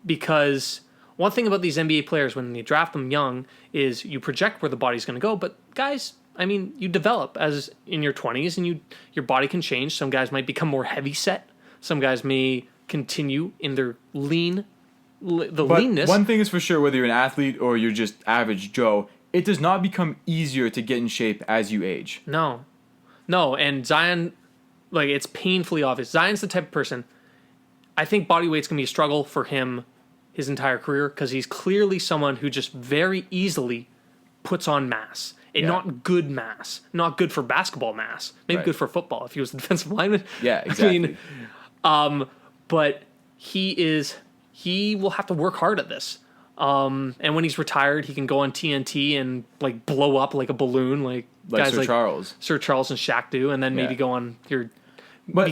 because one thing about these NBA players when you draft them young is you project where the body's going to go, but guys, I mean, you develop as in your 20s and your body can change. Some guys might become more heavy set. Some guys may continue in their leanness. But one thing is for sure, whether you're an athlete or you're just average Joe, it does not become easier to get in shape as you age. No, and Zion, like, it's painfully obvious. Zion's the type of person, I think body weight's going to be a struggle for him his entire career because he's clearly someone who just very easily puts on mass. And Yeah. not good mass. Not good for basketball mass. Maybe Right. good for football if he was a defensive lineman. Yeah, exactly. I mean, but he will have to work hard at this. And when he's retired, he can go on TNT and like blow up like a balloon, like guys Sir like Charles. Sir Charles and Shaq do, and then maybe Yeah. go on your But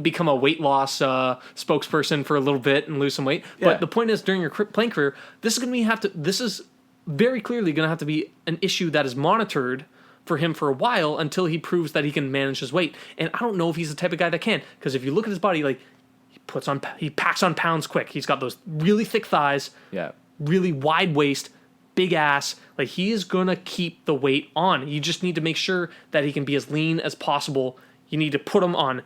become a weight loss spokesperson for a little bit and lose some weight. Yeah. But the point is, during your playing career, this is very clearly going to have to be an issue that is monitored for him for a while until he proves that he can manage his weight. And I don't know if he's the type of guy that can, because if you look at his body, like he packs on pounds quick. He's got those really thick thighs, Yeah. really wide waist, big ass. Like, he is gonna keep the weight on. You just need to make sure that he can be as lean as possible. You need to put him on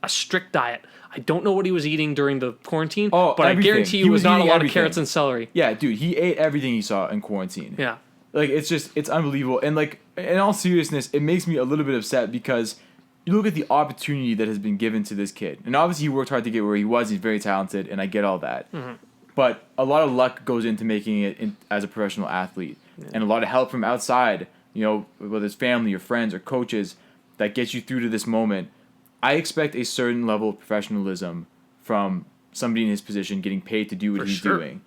a strict diet. I don't know what he was eating during the quarantine, Oh, but everything. I guarantee He you it was was not a eating lot everything. of carrots and celery. Yeah, dude, he ate everything he saw in quarantine. Yeah. Like, it's unbelievable. And, like, in all seriousness, it makes me a little bit upset because you look at the opportunity that has been given to this kid. And obviously he worked hard to get where he was. He's very talented, and I get all that. Mm-hmm. But a lot of luck goes into making it as a professional athlete. Yeah. And a lot of help from outside, whether it's family or friends or coaches, that gets you through to this moment. I expect a certain level of professionalism from somebody in his position getting paid to do what he's doing.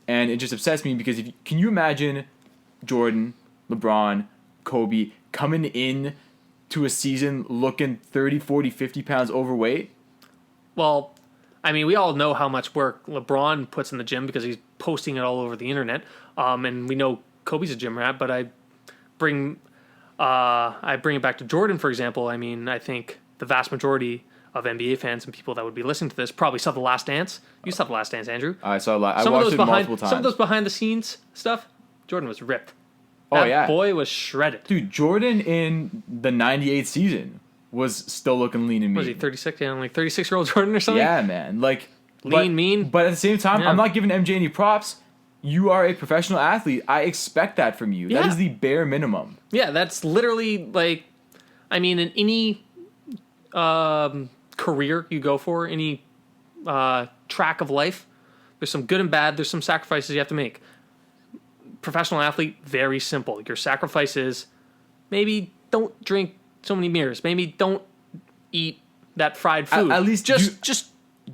And it just upsets me because can you imagine Jordan, LeBron, Kobe coming in to a season looking 30, 40, 50 pounds overweight? Well, I mean, we all know how much work LeBron puts in the gym because he's posting it all over the internet. And we know Kobe's a gym rat, but I bring it back to Jordan, for example. I mean, I think the vast majority of NBA fans and people that would be listening to this probably saw The Last Dance. You saw The Last Dance, Andrew. I saw a lot. I watched it multiple times. Some of those behind the scenes stuff, Jordan was ripped. That boy was shredded. Dude, Jordan in the 98 season was still looking lean and mean. Was he 36? Yeah, like 36-year-old Jordan or something? Yeah, man. Mean. But at the same time, I'm not giving MJ any props. You are a professional athlete. I expect that from you. Yeah. That is the bare minimum. Yeah, that's literally in any career you go for, any track of life, there's some good and bad. There's some sacrifices you have to make. Professional athlete, very simple. Your sacrifice is maybe don't drink so many beers. Maybe don't eat that fried food. At least just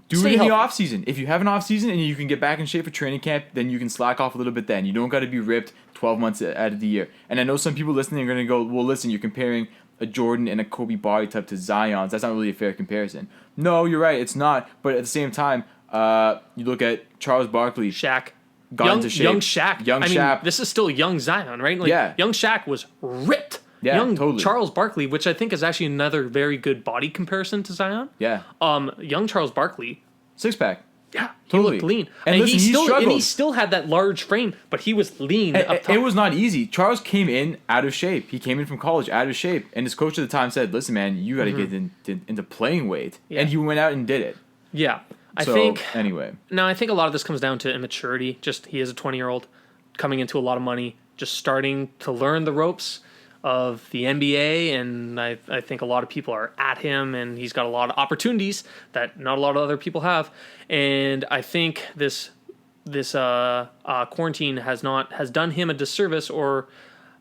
do it in the off season. If you have an off season and you can get back in shape for training camp, then you can slack off a little bit. Then you don't got to be ripped 12 months out of the year. And I know some people listening are going to go, well, listen, you're comparing a Jordan and a Kobe body type to Zion's. That's not really a fair comparison. No, you're right. It's not. But at the same time, you look at Charles Barkley. Shaq. Into shape. Young Shaq. Shaq. Mean, this is still young Zion, right? Young Shaq was ripped. Yeah, young totally. Charles Barkley, which I think is actually another very good body comparison to Zion. Yeah. Young Charles Barkley. Six-pack. Yeah, totally. He looked lean. And listen, he still had that large frame, but he was lean up top. It was not easy. Charles came in out of shape. He came in from college out of shape. And his coach at the time said, listen, man, you got to get into playing weight. Yeah. And he went out and did it. Yeah. I think a lot of this comes down to immaturity. Just he is a 20-year-old coming into a lot of money, just starting to learn the ropes of the NBA, and I think a lot of people are at him, and he's got a lot of opportunities that not a lot of other people have. And I think this quarantine has done him a disservice, or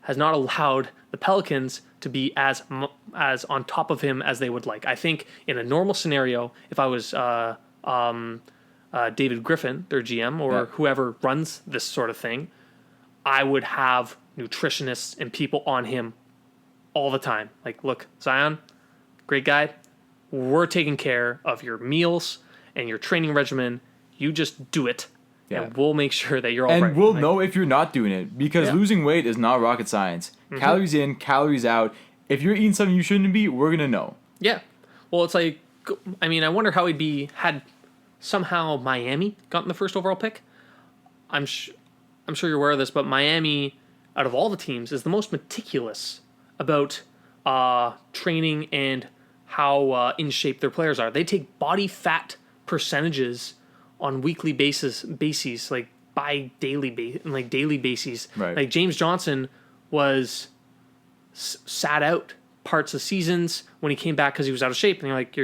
has not allowed the Pelicans to be as on top of him as they would like. I think in a normal scenario, if I was David Griffin, their GM, or whoever runs this sort of thing, I would have nutritionists and people on him all the time. Like, look, Zion, great guy. We're taking care of your meals and your training regimen. You just do it, and we'll make sure that you're all right. And we'll know if you're not doing it, because losing weight is not rocket science. Mm-hmm. Calories in, calories out. If you're eating something you shouldn't be, we're going to know. Yeah. Well, it's like, I mean, I wonder how he'd be had somehow Miami gotten the first overall pick. I'm sure you're aware of this, but Miami, out of all the teams, is the most meticulous about training and how in shape their players are. They take body fat percentages on weekly bases, like by daily bases. Right. Like James Johnson was sat out parts of seasons when he came back because he was out of shape, and you're like,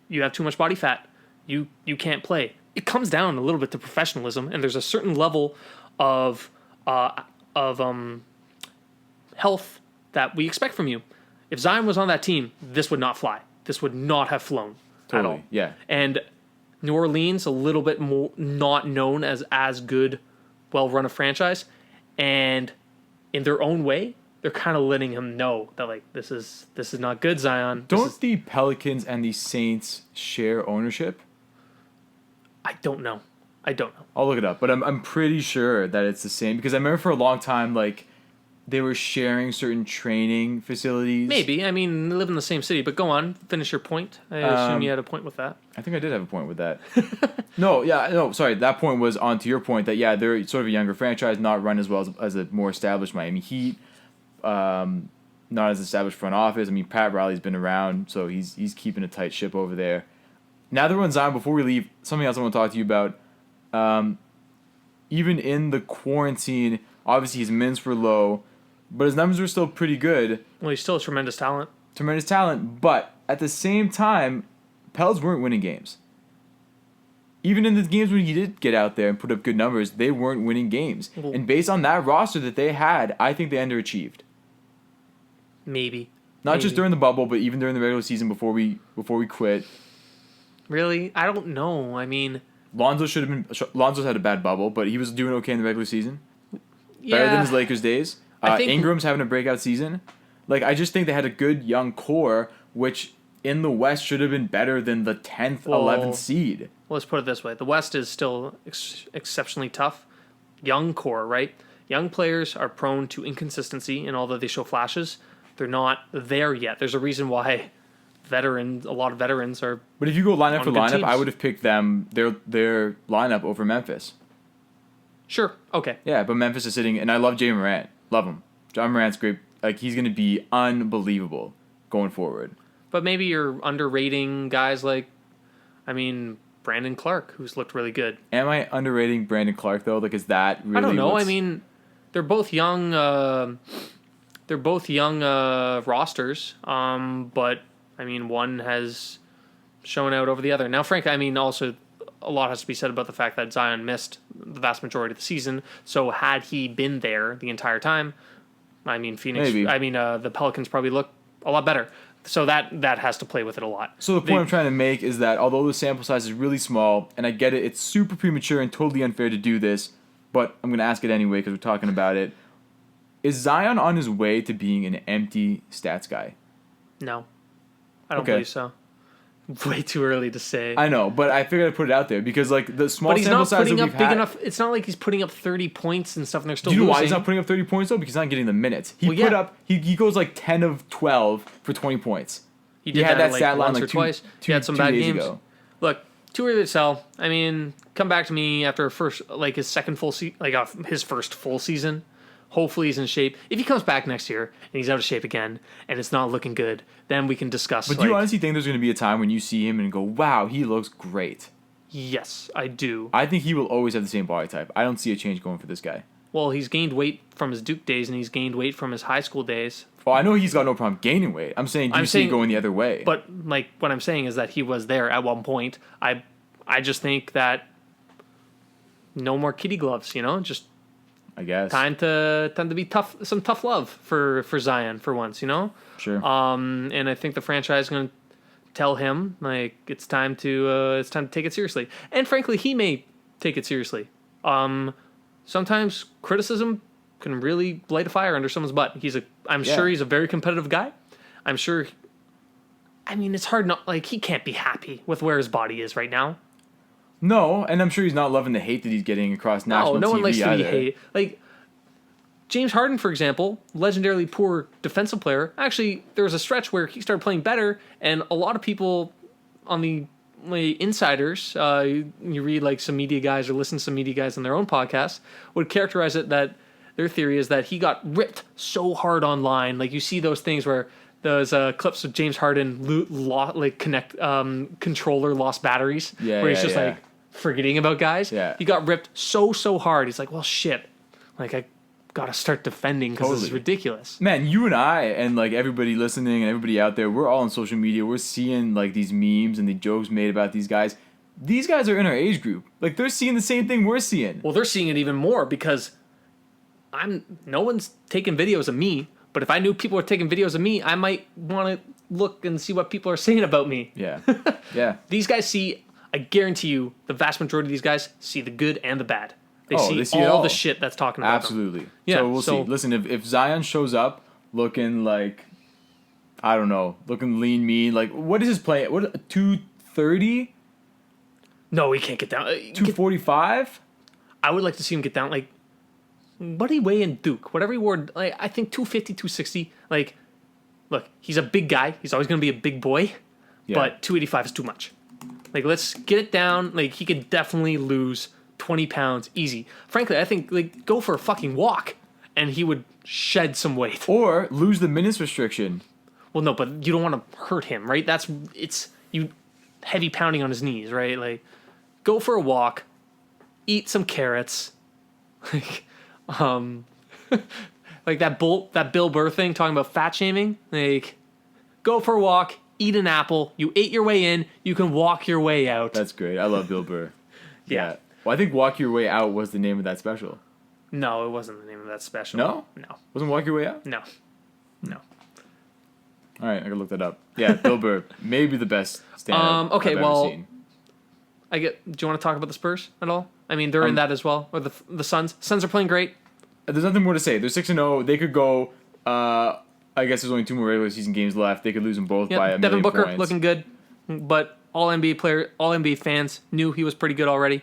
you have too much body fat. You can't play. It comes down a little bit to professionalism, and there's a certain level of health that we expect from you. If Zion was on that team, this would not fly. This would not have flown at all. Yeah. And New Orleans, a little bit more not known as good, well-run a franchise, and in their own way, they're kind of letting him know that, like, this is not good, Zion. Don't the Pelicans and the Saints share ownership? I don't know. I'll look it up, but I'm pretty sure that it's the same, because I remember for a long time, like, they were sharing certain training facilities. Maybe. I mean, they live in the same city, but go on. Finish your point. I assume you had a point with that. I think I did have a point with that. Sorry. That point was on to your point that, they're sort of a younger franchise, not run as well as a more established Miami Heat. Not as established front office. I mean, Pat Riley's been around, so he's keeping a tight ship over there. Now that we're on Zion, before we leave, something else I want to talk to you about. Even in the quarantine, obviously his minutes were low. but his numbers were still pretty good. Well, he's still a tremendous talent. Tremendous talent, but at the same time, Pels weren't winning games. Even in the games when he did get out there and put up good numbers, they weren't winning games. Well, and based on that roster that they had, I think they underachieved. Maybe. Not just during the bubble, but even during the regular season before we quit. Really? I don't know. I mean, Lonzo's had a bad bubble, but he was doing okay in the regular season. yeah. Better than his Lakers days. I think- Ingram's having a breakout season. Like, I just think they had a good young core, which in the West should have been better than the 10th, Well, 11th seed. Let's put it this way. The West is still exceptionally tough. Young core, right? Young players are prone to inconsistency, and although they show flashes, they're not there yet. There's a reason why a lot of veterans are... But if you go lineup On for good lineup, I teams. would have picked their lineup over Memphis. Sure, okay. Yeah, but Memphis is sitting, and I love Jay Morant. Love him. John Morant's great. Like, he's going to be unbelievable going forward. But maybe you're underrating guys like, Brandon Clark, who's looked really good. Am I underrating Brandon Clark, though? Like, is that really I don't know. what's- They're both young. Rosters. But one has shown out over the other. Now, frankly, also a lot has to be said about the fact that Zion missed the vast majority of the season. So had he been there the entire time, Phoenix. Maybe. The Pelicans probably look a lot better. So that has to play with it a lot. So the point I'm trying to make is that although the sample size is really small, and I get it, it's super premature and totally unfair to do this, but I'm going to ask it anyway because we're talking about it. Is Zion on his way to being an empty stats guy? No, I don't Okay. believe so. Way too early to say. I know, but I figured I'd put it out there because like the small But he's sample not size putting that up we've big had, enough. It's not like he's putting up 30 points and stuff, and they're still Do you know losing. why he's not putting up 30 points though? Because he's not getting the minutes. He Well, put yeah. up he goes like 10 of 12 for 20 points. He did had that, that stat line once like or twice. He had some 2 bad days games. ago. Look, too early to tell. Come back to me after his second full his first full season. Hopefully he's in shape. If he comes back next year and he's out of shape again and it's not looking good, then we can discuss. But do you honestly think there's going to be a time when you see him and go, "Wow, he looks great"? Yes, I do. I think he will always have the same body type. I don't see a change going for this guy. Well, he's gained weight from his Duke days and he's gained weight from his high school days. Well, I know he's got no problem gaining weight. I'm saying, do you see it going the other way? But what I'm saying is that he was there at one point. I just think that no more kitty gloves. Just I guess. time to be tough. Some tough love for Zion for once. Sure. And I think the franchise is going to tell him it's time to take it seriously. And frankly, he may take it seriously. Sometimes criticism can really light a fire under someone's butt. I'm sure he's a very competitive guy. I'm sure. It's hard not he can't be happy with where his body is right now. No, and I'm sure he's not loving the hate that he's getting across national No TV one likes to be either. hated. James Harden, for example, legendarily poor defensive player. Actually, there was a stretch where he started playing better, and a lot of people on the insiders, you read some media guys or listen to some media guys on their own podcasts, would characterize it that their theory is that he got ripped so hard online. You see those things where those clips of James Harden controller lost batteries, Yeah, where he's yeah, just yeah. forgetting about guys. Yeah. He got ripped so hard. He's like, well, shit. I gotta start defending because this is Totally. ridiculous. Man, you and I and everybody listening and everybody out there, we're all on social media. We're seeing these memes and the jokes made about these guys. These guys are in our age group. They're seeing the same thing we're seeing. Well, they're seeing it even more because no one's taking videos of me. But if I knew people were taking videos of me, I might want to look and see what people are saying about me. Yeah. Yeah. These guys see, I guarantee you, the vast majority of these guys see the good and the bad. They They see it all all. the shit that's talking about them. Absolutely. Yeah, So we'll so- see. Listen, if Zion shows up looking I don't know, looking lean, mean, what is his play? What, 230? No, he can't get down. 245? I would like to see him get down. What did he weigh in Duke? Whatever he wore, I think 250, 260. Look, he's a big guy. He's always going to be a big boy. Yeah. But 285 is too much. Let's get it down. He could definitely lose 20 pounds easy. Frankly, I think, go for a fucking walk, and he would shed some weight. Or lose the minutes restriction. Well, no, but you don't want to hurt him, right? It's you heavy pounding on his knees, right? Go for a walk, eat some carrots. like that Bill Burr thing talking about fat shaming. Like, go for a walk, eat an apple. You ate your way in. You can walk your way out. That's great. I love Bill Burr. Yeah. Well, I think Walk Your Way Out was the name of that special. No, it wasn't the name of that special. No? No. Wasn't Walk Your Way Out? No. No. All right, I can look that up. Yeah, Bill Burr, maybe the best stand-up Okay, I've ever well, seen. Do you want to talk about the Spurs at all? I mean, they're in that as well. Or the Suns. Suns are playing great. There's nothing more to say. They're 6-0. They could go. I guess there's only 2 more regular season games left. They could lose them both by a Devin million Booker points. looking good, but all NBA fans knew he was pretty good already.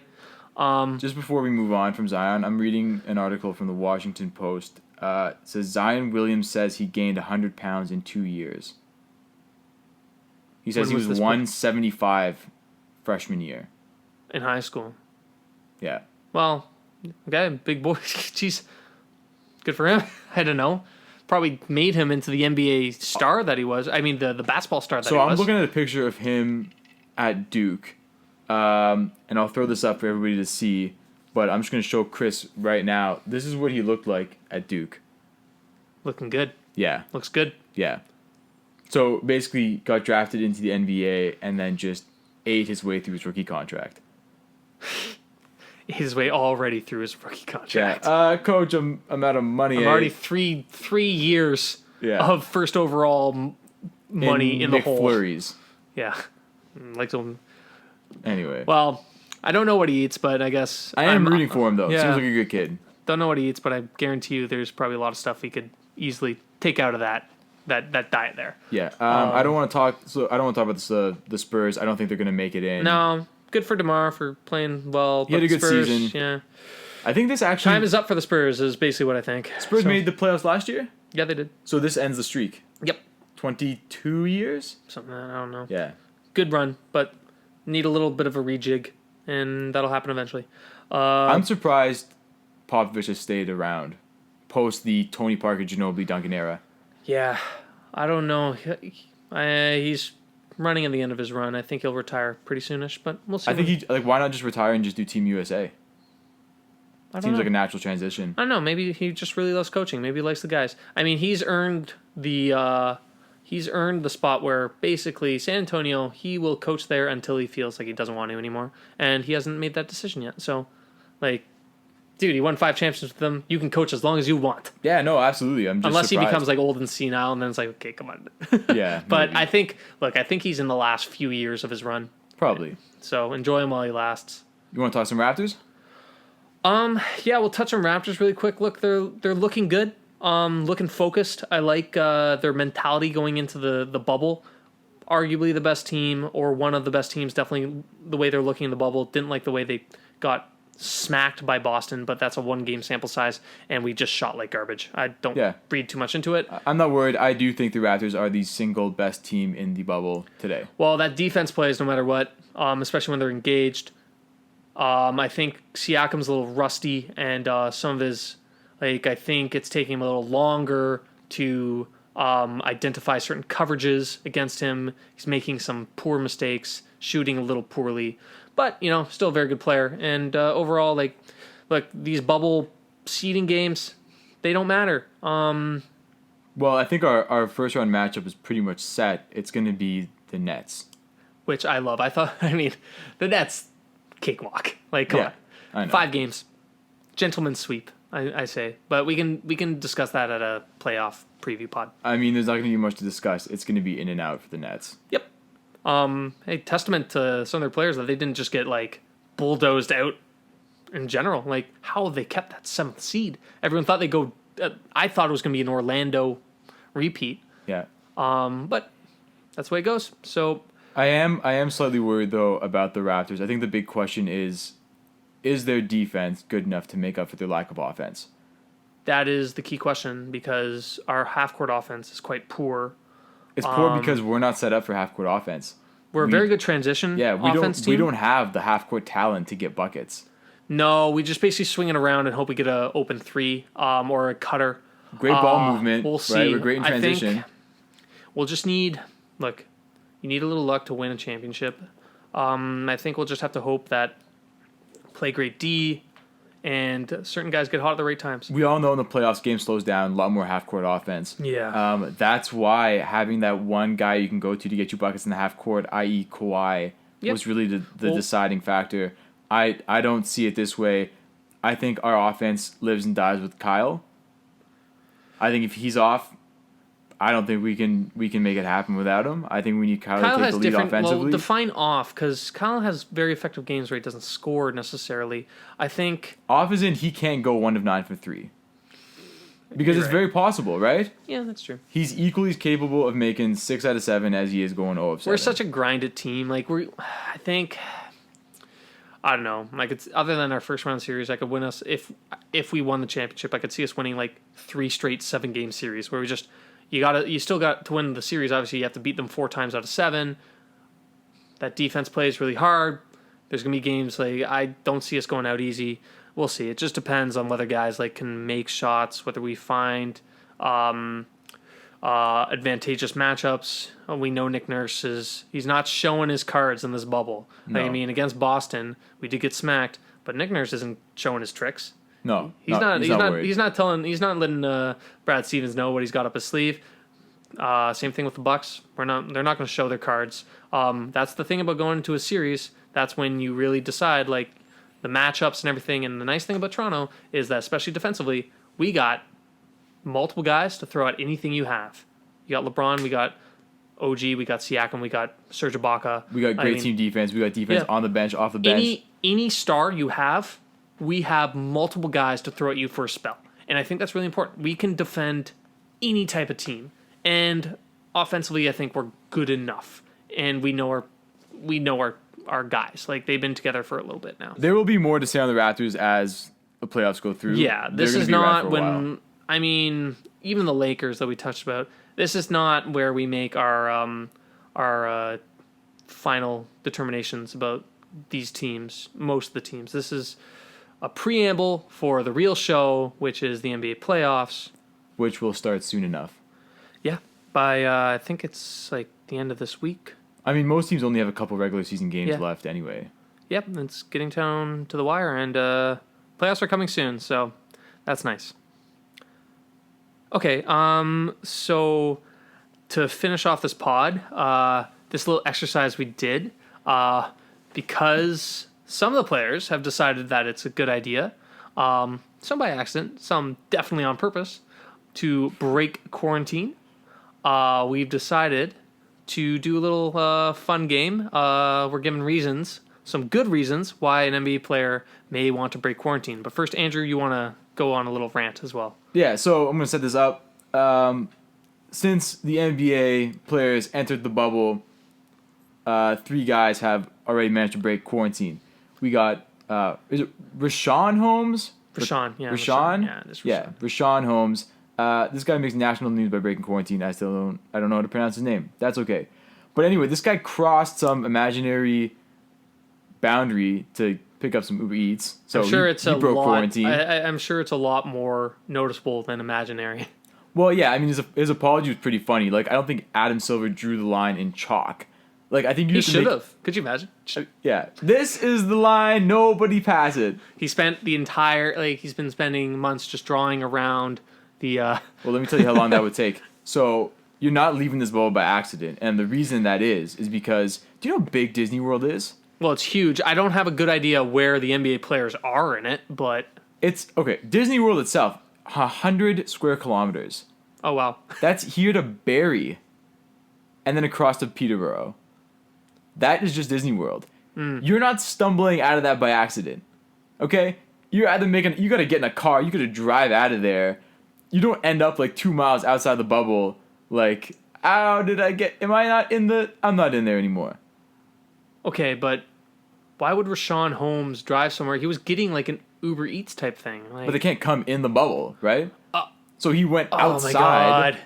Just before we move on from Zion, I'm reading an article from the Washington Post. It says Zion Williamson says he gained 100 pounds in 2 years. He says When he was was this 175 freshman year. In high school. Yeah. Well, okay, big boy. Jeez, good for him. I don't know. Probably made him into the NBA star that he was. I mean, the basketball star that he So was. I'm looking at a picture of him at Duke, and I'll throw this up for everybody to see. But I'm just going to show Chris right now. This is what he looked like at Duke. Looking good. Yeah, Looks good. yeah. So basically, got drafted into the NBA and then just ate his way through his rookie contract. His way already through his rookie contract. Yeah, coach, I'm out of money. I'm already three years Yeah. of first overall money in the hole. McFlurries. Yeah. Like some. Anyway, Well, I don't know what he eats, but I guess I am rooting for him though. yeah. Seems like a good kid. Don't know what he eats, but I guarantee you there's probably a lot of stuff he could easily take out of that diet there. Yeah. I don't want to talk. So I don't want to talk about the Spurs. I don't think they're going to make it in. No, good for DeMar for playing well. He had but a good Spurs, season. Yeah, I think this actually time is up for the Spurs. Is basically what I think. Spurs So, made the playoffs last year, Yeah, they did. so this ends the streak. Yep. 22 years. Something I don't know. Yeah. Good run, but need a little bit of a rejig, and that'll happen eventually. I'm surprised Popovich has stayed around post the Tony Parker, Ginobili, Duncan era. Yeah, I don't know. He's running at the end of his run. I think he'll retire pretty soonish, but we'll see. I think why not just retire and just do Team USA? I don't Seems know. like a natural transition. I don't know. Maybe he just really loves coaching. Maybe he likes the guys. I mean, he's earned the spot where basically San Antonio, he will coach there until he feels like he doesn't want to anymore, and he hasn't made that decision yet. So, like, dude, he won 5 championships with them. You can coach as long as you want, Yeah, no, absolutely. I'm just unless surprised. he becomes like old and senile, and then it's like, okay, come on. Yeah, But maybe. I think he's in the last few years of his run. Probably. So enjoy him while he lasts. You want to talk some Raptors? Yeah, we'll touch on Raptors really quick. Look, they're looking good. Looking focused. I like their mentality going into the bubble. Arguably the best team, or one of the best teams. Definitely the way they're looking in the bubble. Didn't like the way they got smacked by Boston, but that's a 1-game sample size, and we just shot like garbage. I don't read too much into it. I'm not worried. I do think the Raptors are the single best team in the bubble today. Well, that defense plays no matter what, especially when they're engaged. I think Siakam's a little rusty, and some of his, I think it's taking him a little longer to identify certain coverages against him. He's making some poor mistakes, shooting a little poorly, but still a very good player. And overall, look, these bubble seeding games, they don't matter. Well, I think our first round matchup is pretty much set. It's going to be the Nets. Which I love. The Nets, cakewalk. Come on. I know. 5 games. Gentleman's sweep, I say. But we can discuss that at a playoff preview pod. I mean, there's not going to be much to discuss. It's going to be in and out for the Nets. Yep. Hey, testament to some of their players that they didn't just get, bulldozed out in general. How have they kept that 7th seed? Everyone thought they'd go... I thought it was going to be an Orlando repeat. Yeah. But that's the way it goes. So... I am slightly worried, though, about the Raptors. I think the big question is their defense good enough to make up for their lack of offense? That is the key question, because our half-court offense is quite poor. It's poor because we're not set up for half-court offense. We're a very good transition offense team. We don't have the half-court talent to get buckets. No, we just basically swing it around and hope we get an open 3 or a cutter. Great ball movement. We'll see. Right? We're great in transition. I think we'll just need... Look, you need a little luck to win a championship. I think we'll just have to hope that play great D and certain guys get hot at the right times. We all know in the playoffs, game slows down, a lot more half-court offense. Yeah. That's why having that one guy you can go to get you buckets in the half-court, i.e. Kawhi, Yep. was really the deciding factor. I don't see it this way. I think our offense lives and dies with Kyle. I think if he's off, I don't think we can make it happen without him. I think we need Kyle to take Has the lead different. offensively. Well, define off, because Kyle has very effective games where he doesn't score necessarily. I think. Off is in he can't go 1 of 9 for 3. Because You're it's right. very possible, right? Yeah, that's true. He's equally as capable of making 6 out of 7 as he is going 0 of 7. We're such a grinded team. Like I think. I don't know. Like it's other than our first round series, I could win us if we won the championship. I could see us winning like 3 straight 7-game series where we just you still got to win the series. Obviously, you have to beat them 4 times out of 7. That defense plays really hard. There's gonna be games like I don't see us going out easy. We'll see. It just depends on whether guys like can make shots, whether we find advantageous matchups. We know Nick Nurse he's not showing his cards in this bubble. No. I mean, against Boston, we did get smacked, but Nick Nurse isn't showing his tricks. No, He's not worried. he's not letting Brad Stevens know what he's got up his sleeve. Same thing with the Bucks. They're not going to show their cards. That's the thing about going into a series. That's when you really decide like the matchups and everything. And the nice thing about Toronto is that, especially defensively, we got multiple guys to throw at anything you have. You got LeBron, we got OG, we got Siakam, we got Serge Ibaka. We got great team defense. We got defense on the bench, off the bench. Any star you have, we have multiple guys to throw at you for a spell. And I think that's really important. We can defend any type of team. And offensively, I think we're good enough. And we know our guys. Like, they've been together for a little bit now. There will be more to say on the Raptors as the playoffs go through. Yeah, They're this gonna is be around not for a when... while. I mean, even the Lakers that we touched about, this is not where we make our final determinations about these teams, most of the teams. This is a preamble for the real show, which is the NBA playoffs. Which will start soon enough. Yeah, by I think it's like the end of this week. I mean, most teams only have a couple regular season games Yeah. left anyway. Yep, it's getting down to the wire, and playoffs are coming soon, so that's nice. Okay, so to finish off this pod, this little exercise we did, because some of the players have decided that it's a good idea, some by accident, some definitely on purpose, to break quarantine. We've decided to do a little fun game. We're given reasons, some good reasons, why an NBA player may want to break quarantine. But first, Andrew, you want to go on a little rant as well. Yeah, so I'm going to set this up. Since the NBA players entered the bubble, 3 guys have already managed to break quarantine. We got, is it Rashawn Holmes? Rashawn, yeah. Rashawn? Yeah, this Rashawn. Yeah, Rashawn Holmes. This guy makes national news by breaking quarantine. I don't know how to pronounce his name. That's okay. But anyway, this guy crossed some imaginary boundary to pick up some Uber Eats. So I'm sure he broke quarantine. I'm sure it's a lot more noticeable than imaginary. Well, yeah, I mean, his apology was pretty funny. Like, I don't think Adam Silver drew the line in chalk. Like, I think you He have to should make- have. Could you imagine? Yeah, this is the line. Nobody pass it. He spent the entire he's been spending months just drawing around the. Well, let me tell you how long that would take. So you're not leaving this bubble by accident, and the reason that is because do you know how big Disney World is? Well, it's huge. I don't have a good idea where the NBA players are in it, but It's okay. Disney World itself, 100 square kilometers. oh wow. That's here to Barrie, and then across to Peterborough. That is just Disney World. You're not stumbling out of that by accident. Okay? You're either you gotta get in a car, you gotta drive out of there. You don't end up like 2 miles outside the bubble, like, I'm not in there anymore. Okay, but why would Rashawn Holmes drive somewhere? He was getting like an Uber Eats type thing. Like, But they can't come in the bubble, right? So he went oh outside. my god.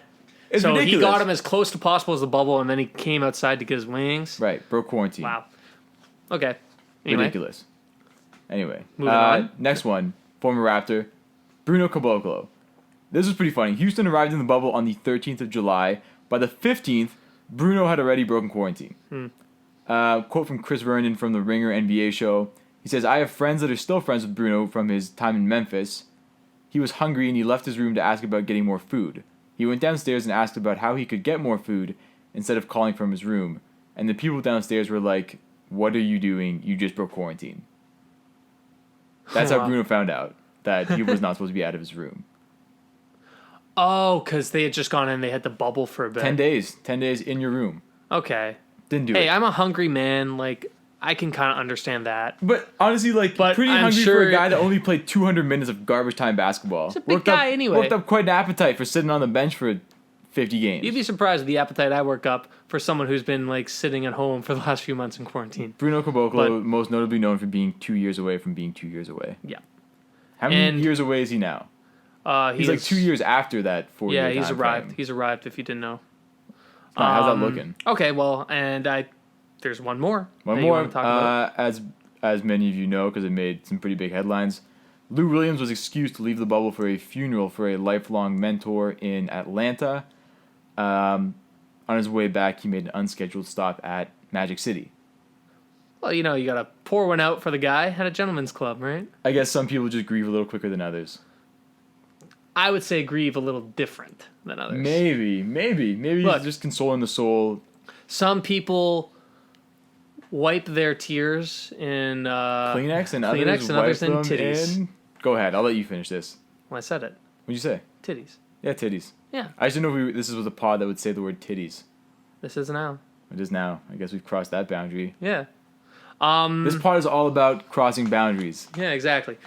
It's so ridiculous. he got him as close to possible as the bubble, and then he came outside to get his wings. Right, broke quarantine. Wow. Okay. Anyway, Ridiculous. Anyway, Moving on. next one, former Raptor, Bruno Caboclo. This was pretty funny. Houston arrived in the bubble on the 13th of July. By the 15th, Bruno had already broken quarantine. Quote from Chris Vernon from the Ringer NBA show. He says, I have friends that are still friends with Bruno from his time in Memphis. He was hungry and he left his room to ask about getting more food. He went downstairs and asked about how he could get more food instead of calling from his room. And the people downstairs were like, what are you doing? You just broke quarantine. That's how Wow. Bruno found out that he was not supposed to be out of his room. Oh, because they had just gone in, they had the bubble for a bit. 10 days. 10 days in your room. Okay. Didn't do Hey, it. I'm a hungry man. Like, I can kind of understand that. But honestly, like, But pretty I'm hungry for sure- a guy that only played 200 minutes of garbage time basketball. He's a big guy anyway. Worked up quite an appetite for sitting on the bench for 50 games. You'd be surprised at the appetite I work up for someone who's been, like, sitting at home for the last few months in quarantine. Bruno Caboclo, But- most notably known for being 2 years away from being 2 years away. Yeah. How many And- years away is he now? He's He's like 2 years after that 4-year Yeah, he's time arrived. frame. He's arrived, if you didn't know. How's that looking? Okay, well, and there's one more. One that you more. wanna talk about. As many of you know, because it made some pretty big headlines, Lou Williams was excused to leave the bubble for a funeral for a lifelong mentor in Atlanta. On his way back, he made an unscheduled stop at Magic City. Well, you know, you gotta pour one out for the guy at a gentleman's club, right? I guess some people just grieve a little quicker than others. I would say grieve a little different than others. Maybe Look. he's just consoling the soul. Some people wipe their tears in Kleenex and Kleenex others and wipe others in them titties. in. Go ahead, I'll let you finish this. Well, I said it. What'd you say? Titties. Yeah, titties. Yeah, I just didn't know if this was a pod that would say the word titties. this is now. It is now. I guess we've crossed that boundary. Yeah. This pod is all about crossing boundaries. Yeah, exactly.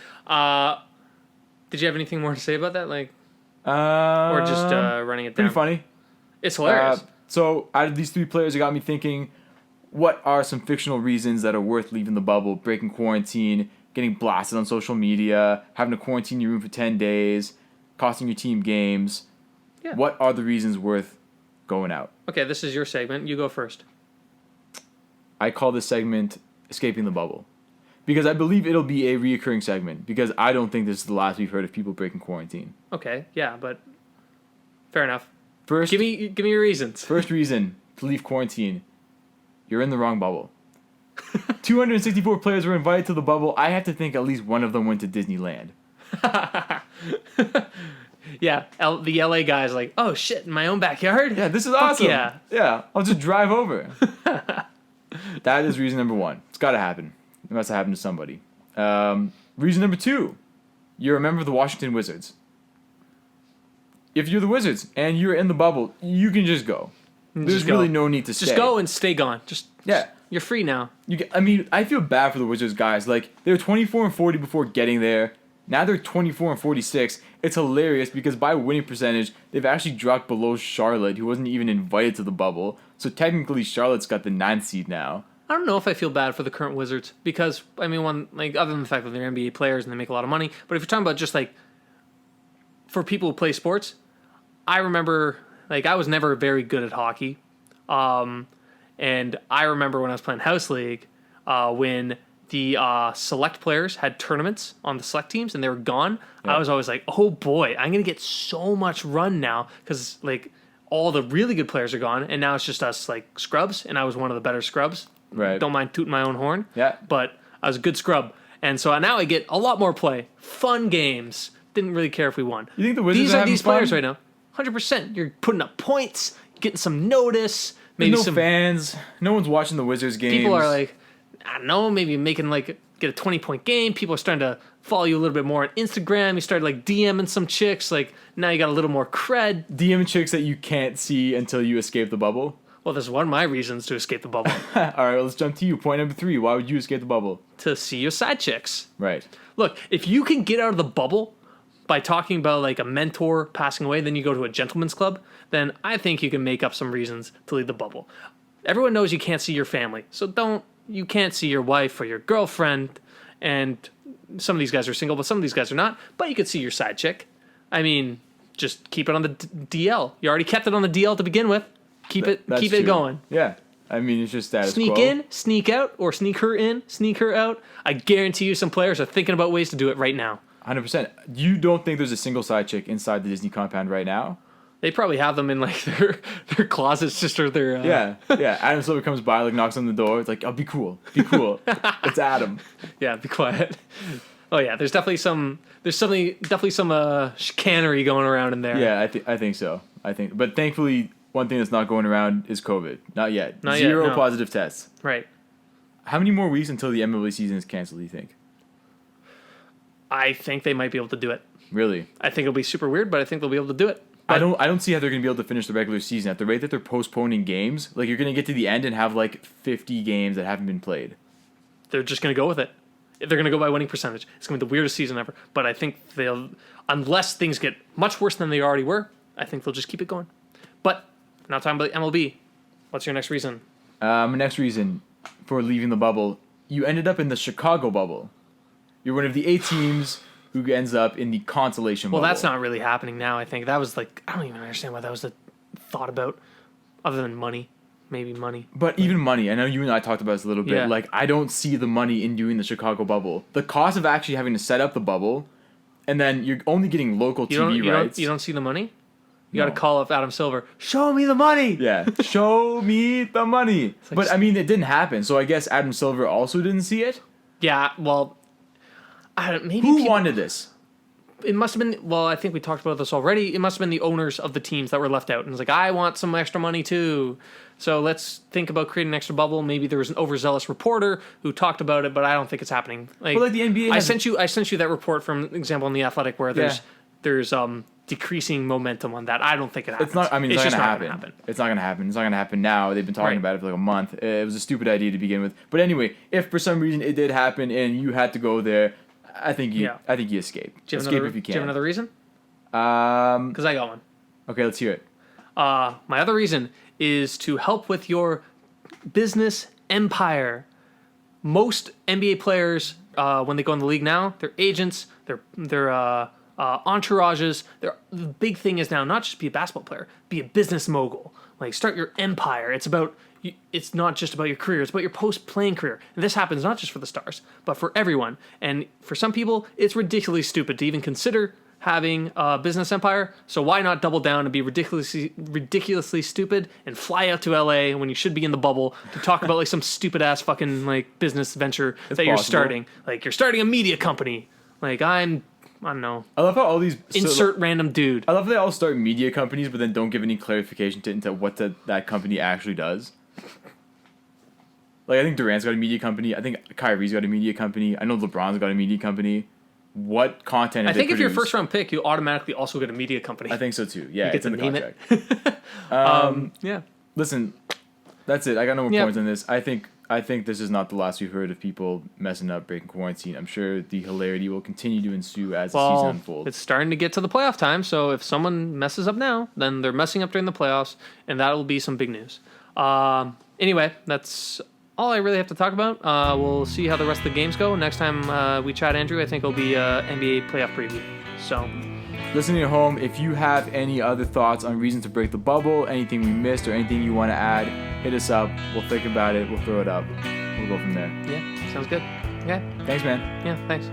Did you have anything more to say about that? Like, Or or just running it down? pretty funny. It's hilarious. So out of these three players, it got me thinking, what are some fictional reasons that are worth leaving the bubble, breaking quarantine, getting blasted on social media, having to quarantine your room for 10 days, costing your team games? Yeah. What are the reasons worth going out? Okay, this is your segment. You go first. I call this segment Escaping the Bubble. Because I believe it'll be a reoccurring segment. Because I don't think this is the last we've heard of people breaking quarantine. Okay, yeah, but fair enough. First, Give me your reasons. First reason to leave quarantine, you're in the wrong bubble. 264 players were invited to the bubble. I have to think at least one of them went to Disneyland. Yeah, the LA guy's like, oh shit, in my own backyard? Yeah, this is Fuck awesome. yeah. Yeah, I'll just drive over. That is reason number one. It's got to happen. It must have happened to somebody. Reason number two, you're a member of the Washington Wizards. If you're the Wizards and you're in the bubble, you can just go. There's Just go. really no need to stay. Just go and stay gone. Yeah. You're free now. I mean, I feel bad for the Wizards guys. Like, they were 24-40 before getting there. Now they're 24-46. It's hilarious because by winning percentage, they've actually dropped below Charlotte, who wasn't even invited to the bubble. So technically, Charlotte's got the 9th seed now. I don't know if I feel bad for the current Wizards because I mean, other than the fact that they're NBA players and they make a lot of money, but if you're talking about just like for people who play sports, I remember like I was never very good at hockey, and I remember when I was playing house league, when the select players had tournaments on the select teams and they were gone. Yeah. I was always like, oh boy, I'm gonna get so much run now because like all the really good players are gone, and now it's just us like scrubs, and I was one of the better scrubs. Right. Don't mind tooting my own horn. Yeah. But I was a good scrub. And so now I get a lot more play. Fun games. Didn't really care if we won. You think the Wizards These are are having these fun? players right now. 100%. You're putting up points, getting some notice. There's Maybe no some fans. No one's watching the Wizards games. people are like, I don't know, maybe making like get a 20-point game. People are starting to follow you a little bit more on Instagram. You started like DMing some chicks. Like now you got a little more cred. DM chicks that you can't see until you escape the bubble. Well, there's one of my reasons to escape the bubble. All right, let's jump to you. Point number 3. Why would you escape the bubble? To see your side chicks. Right. Look, if you can get out of the bubble by talking about like a mentor passing away, then you go to a gentleman's club, then I think you can make up some reasons to leave the bubble. Everyone knows you can't see your family, so you can't see your wife or your girlfriend, and some of these guys are single, but some of these guys are not, but you could see your side chick. I mean, just keep it on the DL. You already kept it on the DL to begin with. Keep it That's it true. going. Yeah. I mean, it's just status Sneak quo. in, sneak out, or sneak her in, sneak her out. I guarantee you some players are thinking about ways to do it right now. 100%. You don't think there's a single side chick inside the Disney compound right now? They probably have them in like their closets, just or their Yeah. Adam Silver comes by, like knocks on the door. It's like, oh, be cool. It's Adam. Yeah, be quiet. Oh yeah, there's definitely some chicanery going around in there. Yeah, I think so. But thankfully, one thing that's not going around is COVID. Not yet. Zero no. positive tests. Right. How many more weeks until the MLB season is canceled, do you think? I think they might be able to do it. Really? I think it'll be super weird, but I think they'll be able to do it. I don't see how they're going to be able to finish the regular season at the rate that they're postponing games. Like, you're going to get to the end and have like 50 games that haven't been played. They're just going to go with it. If they're going to go by winning percentage, it's going to be the weirdest season ever. But I think they'll, unless things get much worse than they already were, I think they'll just keep it going. But now talking about the MLB. What's your next reason? Next reason for leaving the bubble, you ended up in the Chicago bubble. You're one of the 8 teams who ends up in the consolation bubble. Well, that's not really happening now, I think. That was like, I don't even understand why that was a thought about, other than money. Maybe money. But even money, I know you and I talked about this a little bit. Yeah. Like, I don't see the money in doing the Chicago bubble. The cost of actually having to set up the bubble, and then you're only getting local TV rights. You don't see the money? You No. got to call up Adam Silver. Show me the money. Yeah, show me the money. like But I mean, it didn't happen. So I guess Adam Silver also didn't see it. Yeah, well, I don't, maybe Who people, wanted this? It must have been. Well, I think we talked about this already. It must have been the owners of the teams that were left out, and it's like, I want some extra money too. So let's think about creating an extra bubble. Maybe there was an overzealous reporter who talked about it, but I don't think it's happening. Like, Well, like the NBA I has- sent you that report from example in the Athletic where there's decreasing momentum on that. I don't think it happens. It's not. I mean, it's just not gonna happen. It's not gonna happen. It's not gonna happen now. They've been talking Right. about it for like a month. It was a stupid idea to begin with. But anyway, if for some reason it did happen and you had to go there, I think you escape. Do you have Escape another, if you do you have can. another reason? Um. Because I got one. Okay, let's hear it. My other reason is to help with your business empire. Most NBA players, when they go in the league now, their agents, their entourages. The big thing is now not just be a basketball player, be a business mogul. Like, start your empire. It's not just about your career; it's about your post-playing career. And this happens not just for the stars, but for everyone. And for some people, it's ridiculously stupid to even consider having a business empire. So why not double down and be ridiculously stupid and fly out to LA when you should be in the bubble to talk about like some stupid ass fucking like business venture that you're possible. starting. Like, you're starting a media company. Like, I don't know. I love how all these Insert random dude. I love how they all start media companies, but then don't give any clarification into what that company actually does. Like, I think Durant's got a media company. I think Kyrie's got a media company. I know LeBron's got a media company. What content? I have they think if you're a produced? first round pick, you automatically also get a media company. I think so too. Yeah, You get it's in to the name it. contract. Yeah. Listen, that's it. I got no more Yeah. points on this. I think this is not the last we've heard of people messing up, breaking quarantine. I'm sure the hilarity will continue to ensue as the season Well, unfolds. it's starting to get to the playoff time, so if someone messes up now, then they're messing up during the playoffs, and that will be some big news. Anyway, that's all I really have to talk about. We'll see how the rest of the games go. Next time we chat Andrew, I think it'll be NBA playoff preview. So, Listening at home, if you have any other thoughts on reasons to break the bubble, anything we missed, or anything you want to add, hit us up. We'll think about it. We'll throw it up. We'll go from there. yeah, sounds good. Okay. Thanks, man. Yeah, thanks.